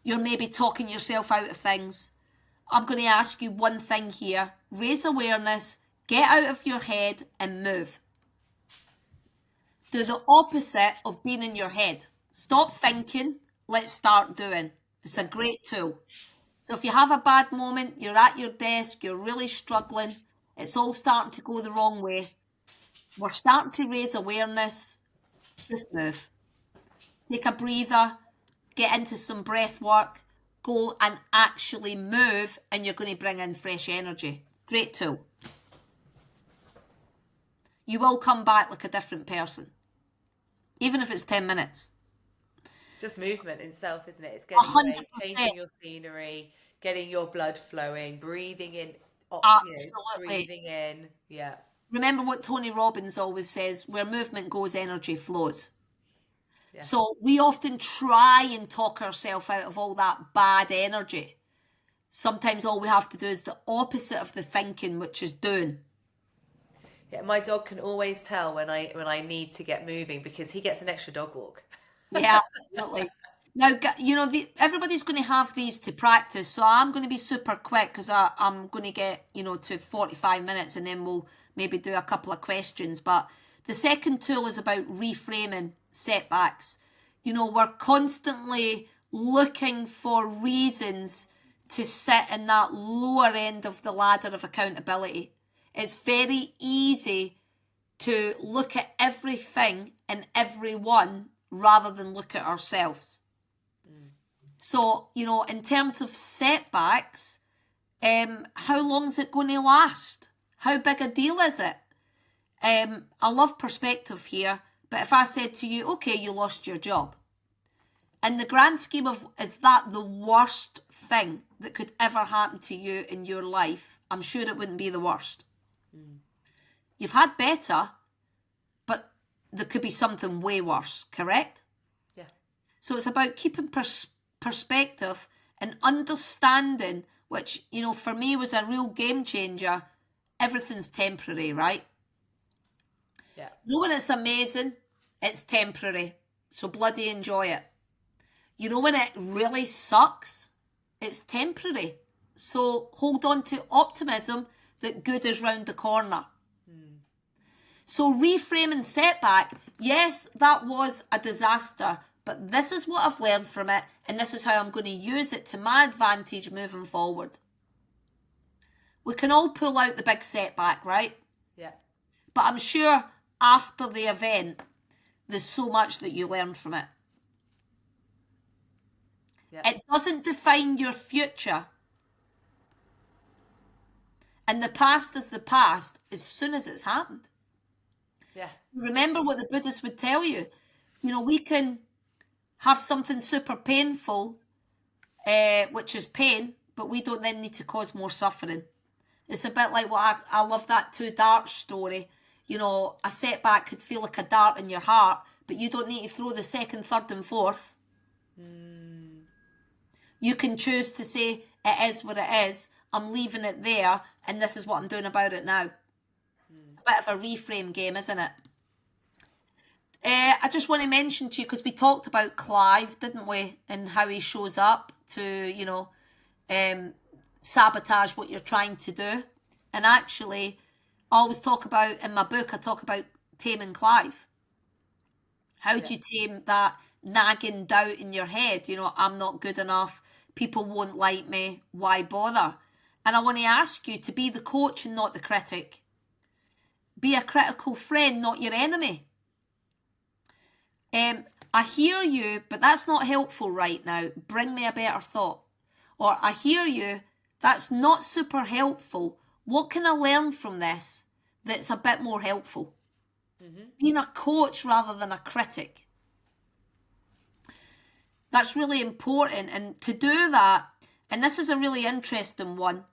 you're maybe talking yourself out of things. I'm going to ask you one thing here. Raise awareness, get out of your head and move. Do the opposite of being in your head. Stop thinking, let's start doing. It's a great tool. So if you have a bad moment, you're at your desk, you're really struggling, it's all starting to go the wrong way, we're starting to raise awareness, just move. Take a breather, get into some breath work, go and actually move, and you're going to bring in fresh energy. Great tool. You will come back like a different person, even if it's 10 minutes. Just movement in self, isn't it? It's A getting hundred away, percent. changing your scenery, getting your blood flowing, breathing in, Absolutely. breathing in. Yeah. Remember what Tony Robbins always says, where movement goes, energy flows. Yeah. So we often try and talk ourselves out of all that bad energy. Sometimes all we have to do is the opposite of the thinking, which is doing. Yeah, my dog can always tell when I need to get moving because he gets an extra dog walk. Yeah, absolutely. Now, everybody's going to have these to practice, so I'm going to be super quick because I'm going to get, to 45 minutes and then we'll maybe do a couple of questions. But the second tool is about reframing setbacks. We're constantly looking for reasons to sit in that lower end of the ladder of accountability. It's very easy to look at everything and everyone rather than look at ourselves. So, in terms of setbacks, how long is it going to last? How big a deal is it? I love perspective here, but if I said to you, okay, you lost your job, in the grand scheme of, is that the worst thing that could ever happen to you in your life? I'm sure it wouldn't be the worst. You've had better, but there could be something way worse, correct? Yeah. So it's about keeping perspective and understanding, which, for me was a real game changer. Everything's temporary, right? Yeah. When it's amazing, it's temporary. So bloody enjoy it. When it really sucks, it's temporary. So hold on to optimism that good is round the corner. So reframing setback, yes, that was a disaster, but this is what I've learned from it, and this is how I'm going to use it to my advantage moving forward. We can all pull out the big setback, right? Yeah. But I'm sure after the event, there's so much that you learn from it. Yeah. It doesn't define your future. And the past is the past as soon as it's happened. Yeah. Remember what the Buddhists would tell you. We can have something super painful, which is pain, but we don't then need to cause more suffering. It's a bit like what I love that two darts story. A setback could feel like a dart in your heart, but you don't need to throw the second, third and fourth. You can choose to say, it is what it is, I'm leaving it there, and this is what I'm doing about it now. It's a bit of a reframe game, isn't it? I just want to mention to you, because we talked about Clive, didn't we, and how he shows up to, sabotage what you're trying to do. And actually, I always talk about, in my book, I talk about taming Clive. How do you tame that nagging doubt in your head? I'm not good enough, people won't like me, why bother? And I want to ask you to be the coach and not the critic. Be a critical friend, not your enemy. I hear you, but that's not helpful right now. Bring me a better thought. Or I hear you, that's not super helpful. What can I learn from this that's a bit more helpful? Being a coach rather than a critic. That's really important. And to do that, and this is a really interesting one,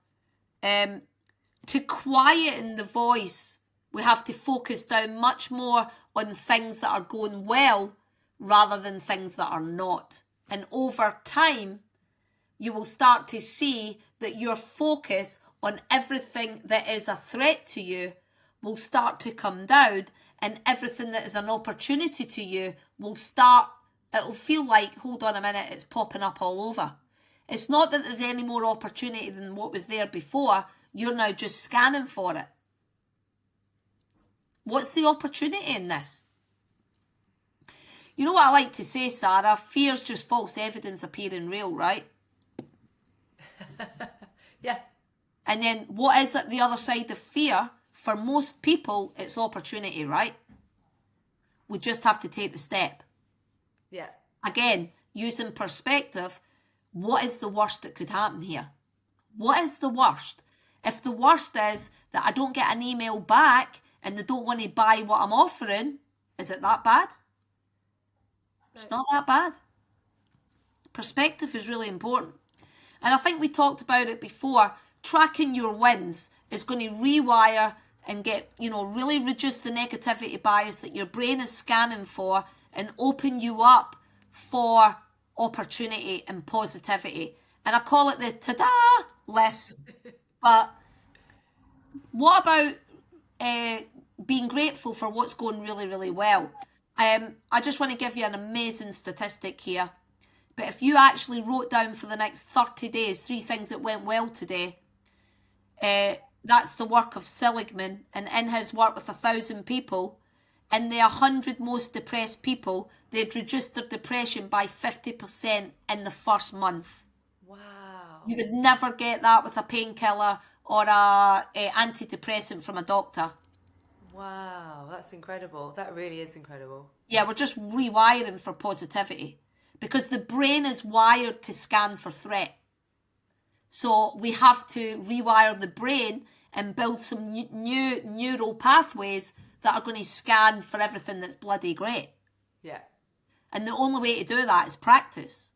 to quieten the voice, we have to focus down much more on things that are going well rather than things that are not. And over time, you will start to see that your focus on everything that is a threat to you will start to come down, and everything that is an opportunity to you will start, it'll feel like, hold on a minute, it's popping up all over. It's not that there's any more opportunity than what was there before. You're now just scanning for it. What's the opportunity in this? You know what I like to say, Sarah? Fear's just false evidence appearing real, right? Yeah. And then what is at the other side of fear? For most people, it's opportunity, right? We just have to take the step. Yeah. Again, using perspective, what is the worst that could happen here? What is the worst? If the worst is that I don't get an email back and they don't want to buy what I'm offering, is it that bad? It's not that bad. Perspective is really important. And I think we talked about it before. Tracking your wins is going to rewire and get, really reduce the negativity bias that your brain is scanning for and open you up for opportunity and positivity. And I call it the ta-da list. But what about being grateful for what's going really, really well? I just want to give you an amazing statistic here. But if you actually wrote down for the next 30 days 3 things that went well today, that's the work of Seligman, and in his work with 1,000 people, in the 100 most depressed people, they'd reduced their depression by 50% in the first month. Wow. You would never get that with a painkiller or a antidepressant from a doctor. Wow, that's incredible. That really is incredible. Yeah, we're just rewiring for positivity. because the brain is wired to scan for threat. So we have to rewire the brain and build some new neural pathways that are going to scan for everything that's bloody great. Yeah. And the only way to do that is practice.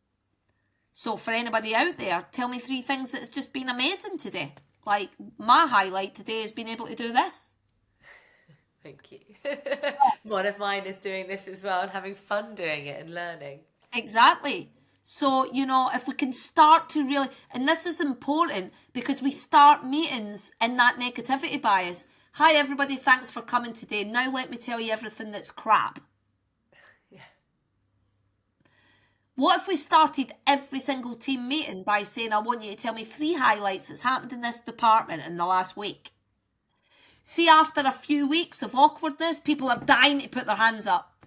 So for anybody out there, tell me 3 things that's just been amazing today. Like, my highlight today has been able to do this. Thank you. One of mine is doing this as well and having fun doing it and learning. Exactly. So, if we can start to really, and this is important because we start meetings in that negativity bias. Hi, everybody. Thanks for coming today. Now let me tell you everything that's crap. Yeah. What if we started every single team meeting by saying, I want you to tell me 3 highlights that's happened in this department in the last week? See, after a few weeks of awkwardness, people are dying to put their hands up.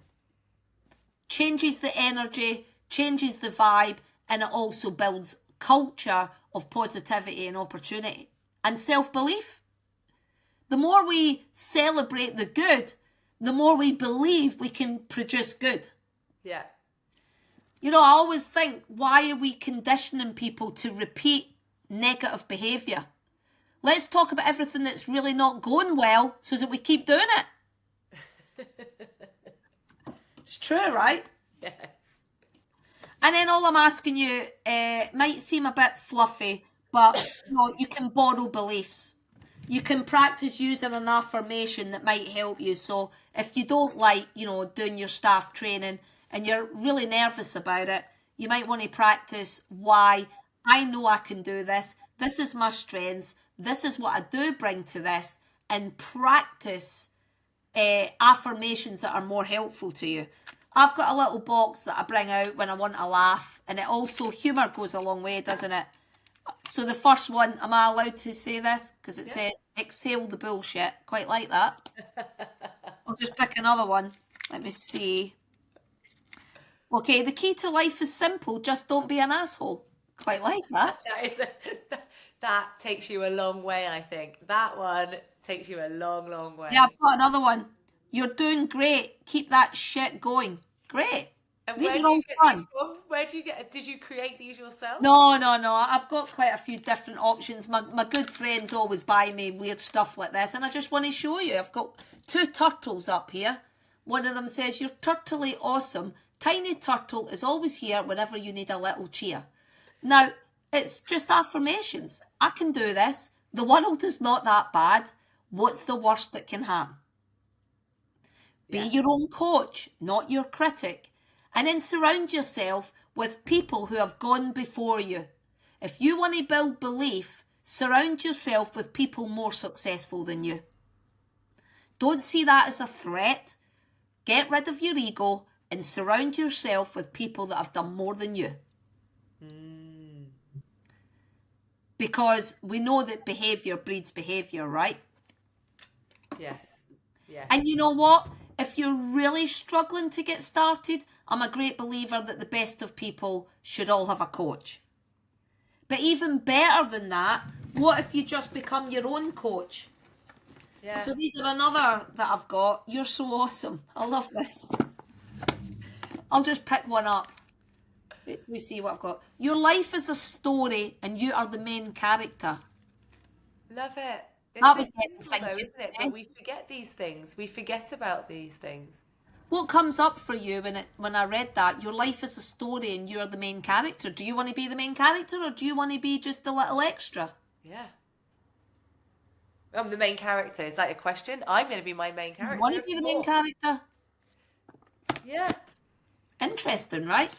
Changes the energy, changes the vibe, and it also builds culture of positivity and opportunity and self-belief. The more we celebrate the good, the more we believe we can produce good. Yeah. I always think, why are we conditioning people to repeat negative behaviour? Let's talk about everything that's really not going well so that we keep doing it. It's true, right? Yes. And then all I'm asking you might seem a bit fluffy, but you can borrow beliefs. You can practice using an affirmation that might help you. So if you don't like, doing your staff training and you're really nervous about it, you might want to practice why I know I can do this. This is my strengths. This is what I do bring to this, and practice affirmations that are more helpful to you. I've got a little box that I bring out when I want to laugh, and it also, humour goes a long way, doesn't it? So the first one, am I allowed to say this? Because it says, exhale the bullshit. Quite like that. I'll just pick another one. Let me see. Okay, the key to life is simple. Just don't be an asshole. Quite like that. That takes you a long way, I think. That one takes you a long, long way. Yeah, I've got another one. You're doing great. Keep that shit going. Great. And These where are do all you get fun. these from? Where do you get? Did you create these yourself? No. I've got quite a few different options. My good friends always buy me weird stuff like this, and I just want to show you. I've got 2 turtles up here. One of them says, you're turtly awesome. Tiny turtle is always here whenever you need a little cheer. Now, it's just affirmations. I can do this. The world is not that bad. What's the worst that can happen? Be your own coach, not your critic. And then surround yourself with people who have gone before you. If you want to build belief, surround yourself with people more successful than you. Don't see that as a threat. Get rid of your ego and surround yourself with people that have done more than you. Because we know that behaviour breeds behaviour, right? Yes. Yes. And you know what? If you're really struggling to get started, I'm a great believer that the best of people should all have a coach. But even better than that, what if you just become your own coach? Yes. So these are another that I've got. You're so awesome. I love this. I'll just pick one up. Let me see what I've got. Your life is a story and you are the main character. Love it. It's That so was simple though, isn't it? But we forget these things. We forget about these things. What comes up for you when I read that? Your life is a story and you're the main character. Do you want to be the main character or do you want to be just a little extra? Yeah. I'm the main character. Is that a question? I'm going to be my main character. You want to be the main character? Yeah. Interesting, right?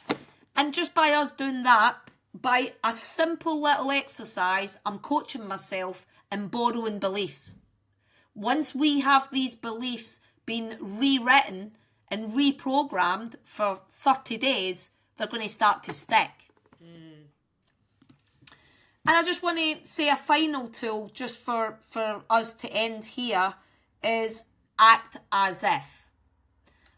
And just by us doing that, by a simple little exercise, I'm coaching myself and borrowing beliefs. Once we have these beliefs being rewritten and reprogrammed for 30 days, they're going to start to stick. And I just want to say a final tool just for us to end here is act as if.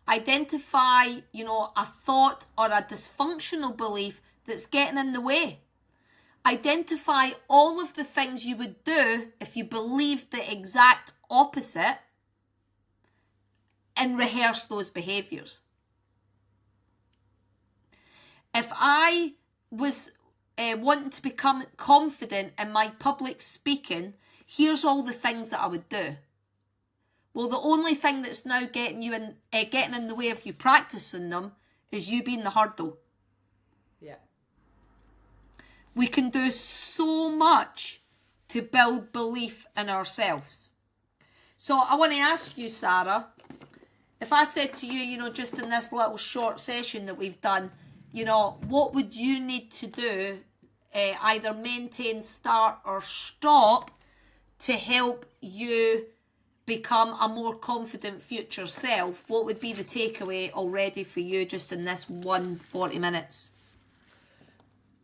Identify, a thought or a dysfunctional belief that's getting in the way. Identify all of the things you would do if you believed the exact opposite and rehearse those behaviours. if I was wanting to become confident in my public speaking, here's all the things that I would do. Well, the only thing that's now getting in the way of you practicing them is you being the hurdle. Yeah. We can do so much to build belief in ourselves. So I want to ask you, Sarah, if I said to you, just in this little short session that we've done, what would you need to do, either maintain, start or stop, to help you become a more confident future self? What would be the takeaway already for you just in this 40 minutes?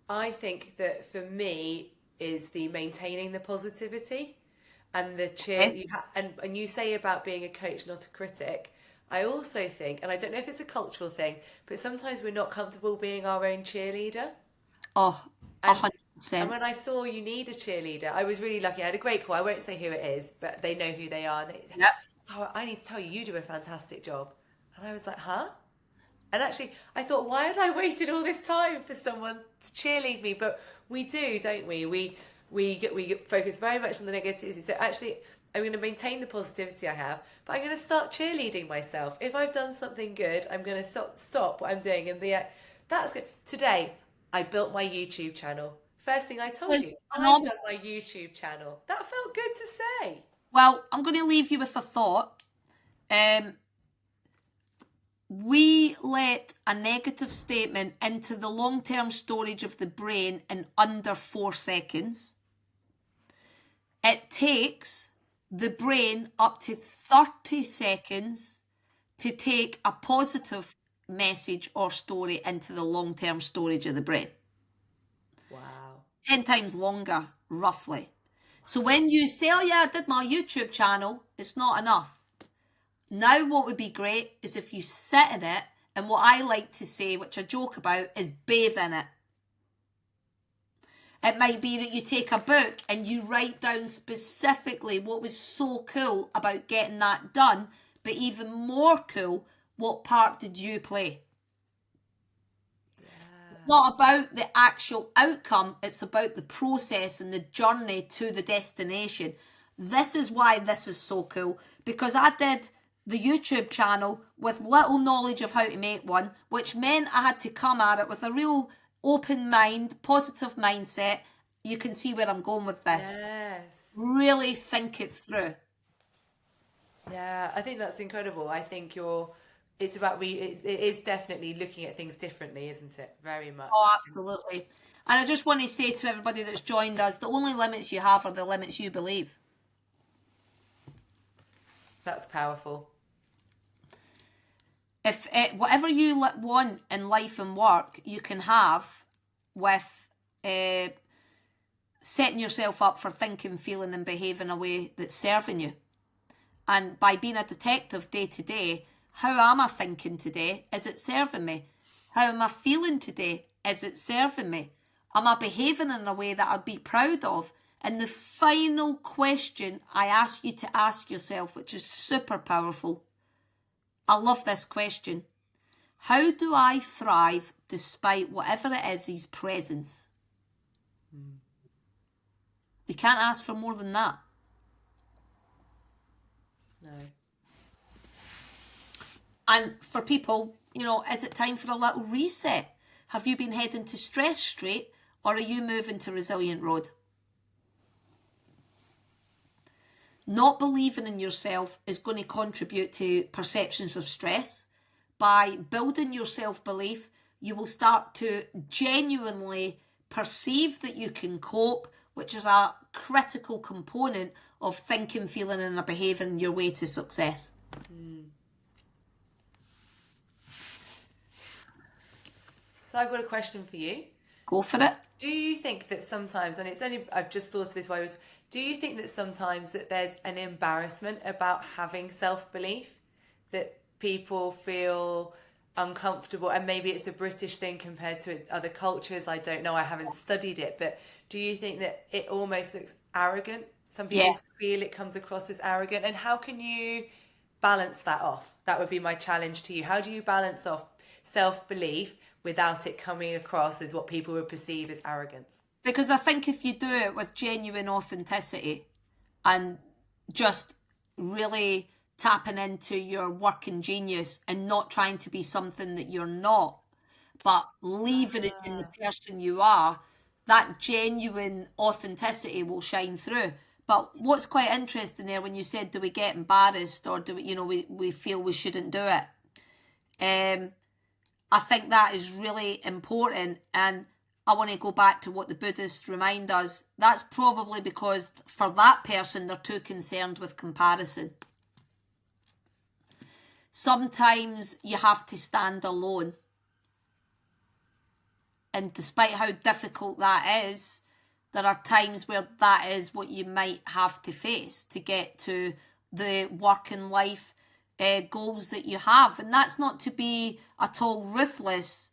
I think that for me is the maintaining the positivity and the cheer. Okay. And you say about being a coach, not a critic. I also think, and I don't know if it's a cultural thing, but sometimes we're not comfortable being our own cheerleader. Oh, And 100%. when I saw you need a cheerleader, I was really lucky. I had a great call. I won't say who it is, but they know who they are. And Yep. oh, I need to tell you, you do a fantastic job. And I was like, huh? And actually, I thought, why had I waited all this time for someone to cheerlead me? But we do, don't we? We focus very much on the negativity. So actually, I'm going to maintain the positivity I have, but I'm going to start cheerleading myself. If I've done something good, I'm going to stop what I'm doing and that's good. Today, I built my YouTube channel. First thing I told you, I've done my YouTube channel. That felt good to say. Well, I'm going to leave you with a thought. We let a negative statement into the long-term storage of the brain in under 4 seconds. It takes the brain up to 30 seconds to take a positive message or story into the long-term storage of the brain. Wow. 10 times longer, roughly. So when you say, oh yeah, I did my YouTube channel, it's not enough. Now what would be great is if you sit in it, and what I like to say, which I joke about, is bathe in it. It might be that you take a book and you write down specifically what was so cool about getting that done, but even more cool, what part did you play? It's not about the actual outcome, it's about the process and the journey to the destination. This is why this is so cool, because I did the YouTube channel with little knowledge of how to make one, which meant I had to come at it with a real open mind, positive mindset. You can see where I'm going with this. Yes. Really think it through. Yeah, I think that's incredible. I think it's about it is definitely looking at things differently, isn't it? Very much. Oh, absolutely. And I just want to say to everybody that's joined us, the only limits you have are the limits you believe. That's powerful. If whatever you want in life and work, you can have with setting yourself up for thinking, feeling and behaving a way that's serving you. And by being a detective day to day, how am I thinking today? Is it serving me? How am I feeling today? Is it serving me? Am I behaving in a way that I'd be proud of? And the final question I ask you to ask yourself, which is super powerful, I love this question. How do I thrive despite whatever it is his presence? We can't ask for more than that. No. And for people, is it time for a little reset? Have you been heading to Stress Street or are you moving to Resilient Road? Not believing in yourself is going to contribute to perceptions of stress. By building your self-belief, you will start to genuinely perceive that you can cope, which is a critical component of thinking, feeling and behaving your way to success. So I've got a question for you. Go for it. Do you think that sometimes, and I've just thought of this while I was, do you think that sometimes that there's an embarrassment about having self-belief, that people feel uncomfortable, and maybe it's a British thing compared to other cultures? I don't know, I haven't studied it, but do you think that it almost looks arrogant? Some people feel it comes across as arrogant, and how can you balance that off? That would be my challenge to you. How do you balance off self-belief without it coming across as what people would perceive as arrogance. Because I think if you do it with genuine authenticity and just really tapping into your working genius and not trying to be something that you're not, but leaving it in the person you are, that genuine authenticity will shine through. But what's quite interesting there when you said, do we get embarrassed or do we, we feel we shouldn't do it? I think that is really important. And I want to go back to what the Buddhists remind us. That's probably because for that person, they're too concerned with comparison. Sometimes you have to stand alone. And despite how difficult that is, there are times where that is what you might have to face to get to the working life goals that you have. And that's not to be at all ruthless,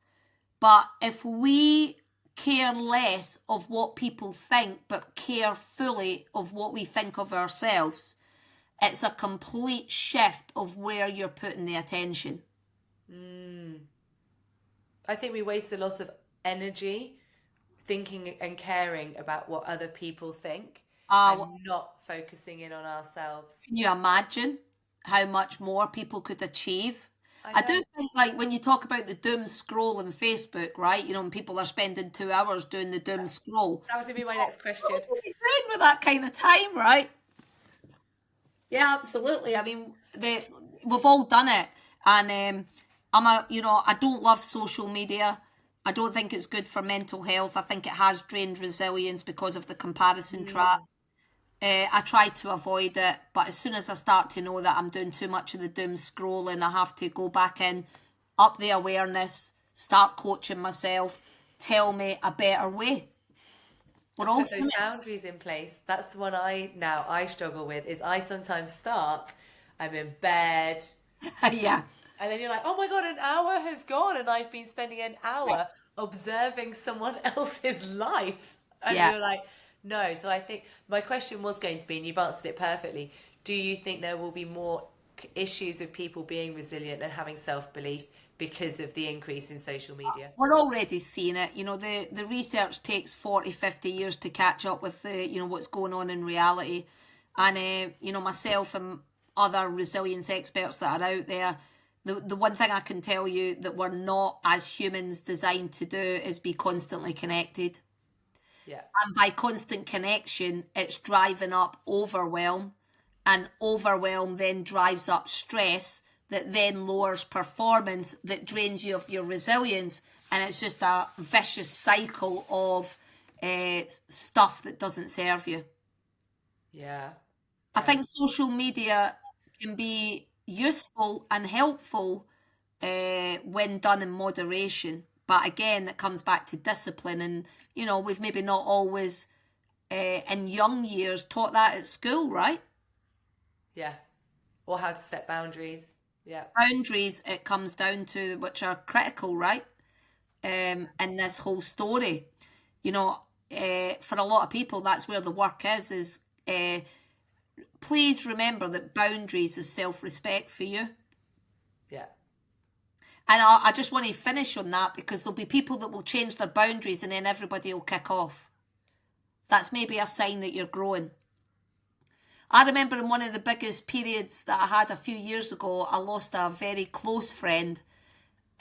but if we care less of what people think, but care fully of what we think of ourselves, it's a complete shift of where you're putting the attention. I think we waste a lot of energy thinking and caring about what other people think and not focusing in on ourselves. Can you imagine how much more people could achieve? I do think, like, when you talk about the doom scroll on Facebook, right? When people are spending 2 hours doing the doom scroll. That was going to be my next question. What are you doing with that kind of time, right? Yeah, absolutely. I mean, we've all done it. And I don't love social media. I don't think it's good for mental health. I think it has drained resilience because of the comparison trap. I try to avoid it, but as soon as I start to know that I'm doing too much of the doom scrolling, I have to go back in, up the awareness, start coaching myself, tell me a better way. Put those boundaries in place. That's the one I struggle with. Is I sometimes start, I'm in bed, yeah. And then you're like, oh my God, an hour has gone and I've been spending an hour observing someone else's life. And you're like, no. So I think my question was going to be, and you've answered it perfectly, do you think there will be more issues with people being resilient and having self-belief because of the increase in social media? We're already seeing it. The research takes 40, 50 years to catch up with what's going on in reality. And, myself and other resilience experts that are out there, the one thing I can tell you that we're not as humans designed to do is be constantly connected. Yeah. And by constant connection, it's driving up overwhelm, and overwhelm then drives up stress that then lowers performance, that drains you of your resilience, and it's just a vicious cycle of stuff that doesn't serve you. Yeah. I think social media can be useful and helpful when done in moderation. But again, it comes back to discipline. And, we've maybe not always, in young years, taught that at school, right? Yeah. Or how to set boundaries. Yeah. Boundaries, it comes down to, which are critical, right? In this whole story. For a lot of people, that's where the work is please remember that boundaries is self-respect for you. Yeah. And I just want to finish on that, because there'll be people that will change their boundaries and then everybody will kick off. That's maybe a sign that you're growing. I remember in one of the biggest periods that I had a few years ago, I lost a very close friend,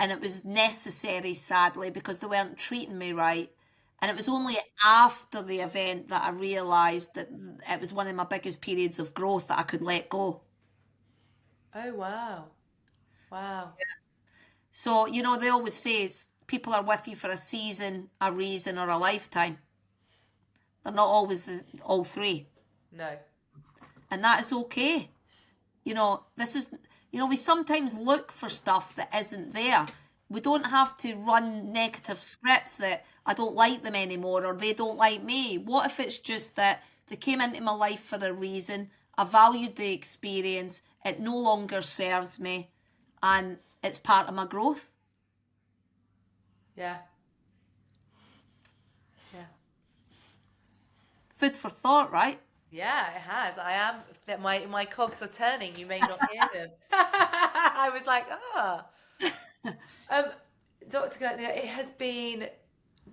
and it was necessary, sadly, because they weren't treating me right. And it was only after the event that I realised that it was one of my biggest periods of growth that I could let go. Oh, wow. Wow. Yeah. So, they always say people are with you for a season, a reason, or a lifetime. They're not always all three. No. And that is okay. We sometimes look for stuff that isn't there. We don't have to run negative scripts that I don't like them anymore or they don't like me. What if it's just that they came into my life for a reason, I valued the experience, it no longer serves me, and it's part of my growth? Yeah. Yeah. Food for thought, right? Yeah, it has. I am, that my cogs are turning. You may not hear them. I was like, Dr. Glenda, it has been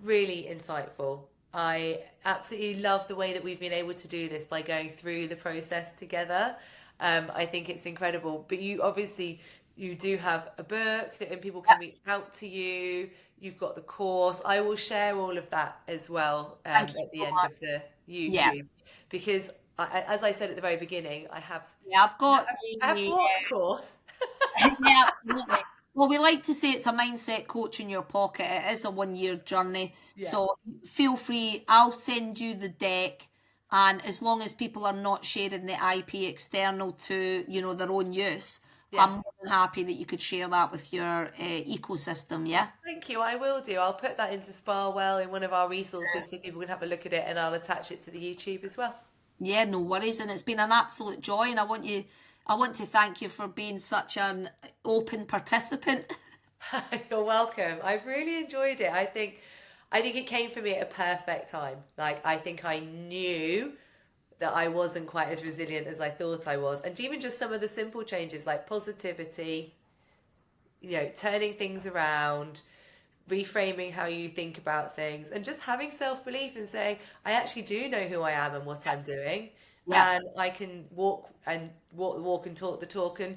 really insightful. I absolutely love the way that we've been able to do this by going through the process together. I think it's incredible. But you obviously you do have a book that people can reach out to you. You've got the course. I will share all of that as well Thank you at the so end much. of the Yeah, YouTube because as I said at the very beginning, yeah, I've got I have the bought the course. yeah, absolutely. Well, we like to say it's a mindset coach in your pocket. It is a 1 year journey. Yeah. So feel free. I'll send you the deck. And as long as people are not sharing the IP external to, their own use, I'm more Yes. than happy that you could share that with your ecosystem. Yeah. Thank you. I will do. I'll put that into Sparwell in one of our resources so people can have a look at it, and I'll attach it to the YouTube as well. Yeah, no worries. And it's been an absolute joy. And I want to thank you for being such an open participant. You're welcome. I've really enjoyed it. I think it came for me at a perfect time. Like I think I knew that I wasn't quite as resilient as I thought I was. And even just some of the simple changes like positivity, turning things around, reframing how you think about things, and just having self-belief and saying, I actually do know who I am and what I'm doing. Yeah. And I can walk the walk and talk the talk, and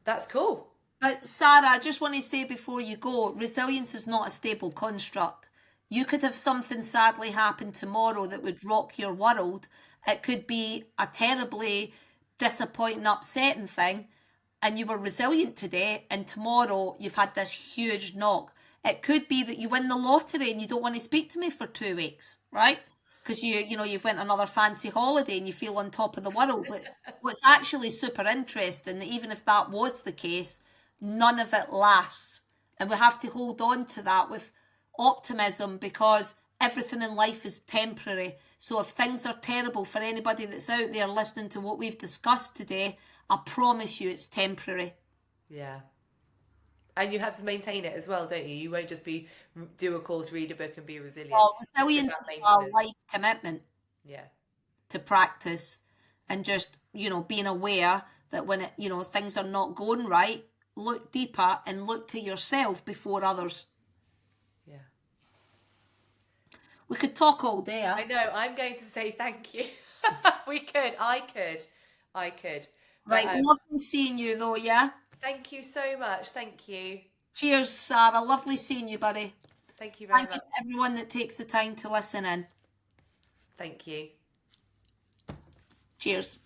that's cool. But Sarah, I just want to say before you go, resilience is not a stable construct. You could have something sadly happen tomorrow that would rock your world. It could be a terribly disappointing, upsetting thing, and you were resilient today, and tomorrow you've had this huge knock. It could be that you win the lottery and you don't want to speak to me for 2 weeks, right? Because you've went on another fancy holiday and you feel on top of the world. But what's actually super interesting, that even if that was the case, none of it lasts. And we have to hold on to that with optimism, because everything in life is temporary. So if things are terrible for anybody that's out there listening to what we've discussed today, I promise you it's temporary. Yeah. And you have to maintain it as well, don't you? You won't just do a course, read a book, and be resilient. Well, It's resilience about is a maintenance. life commitment Yeah. to practice, and just, being aware that when things are not going right, look deeper and look to yourself before others. Yeah. We could talk all day. I know. I'm going to say thank you. We could. I could. I could. But Right, lovely seeing you though, yeah? thank you so much. Thank you. Cheers, Sarah. Lovely seeing you, buddy. Thank you very Thank you much. to everyone that takes the time to listen in. Thank you. Cheers.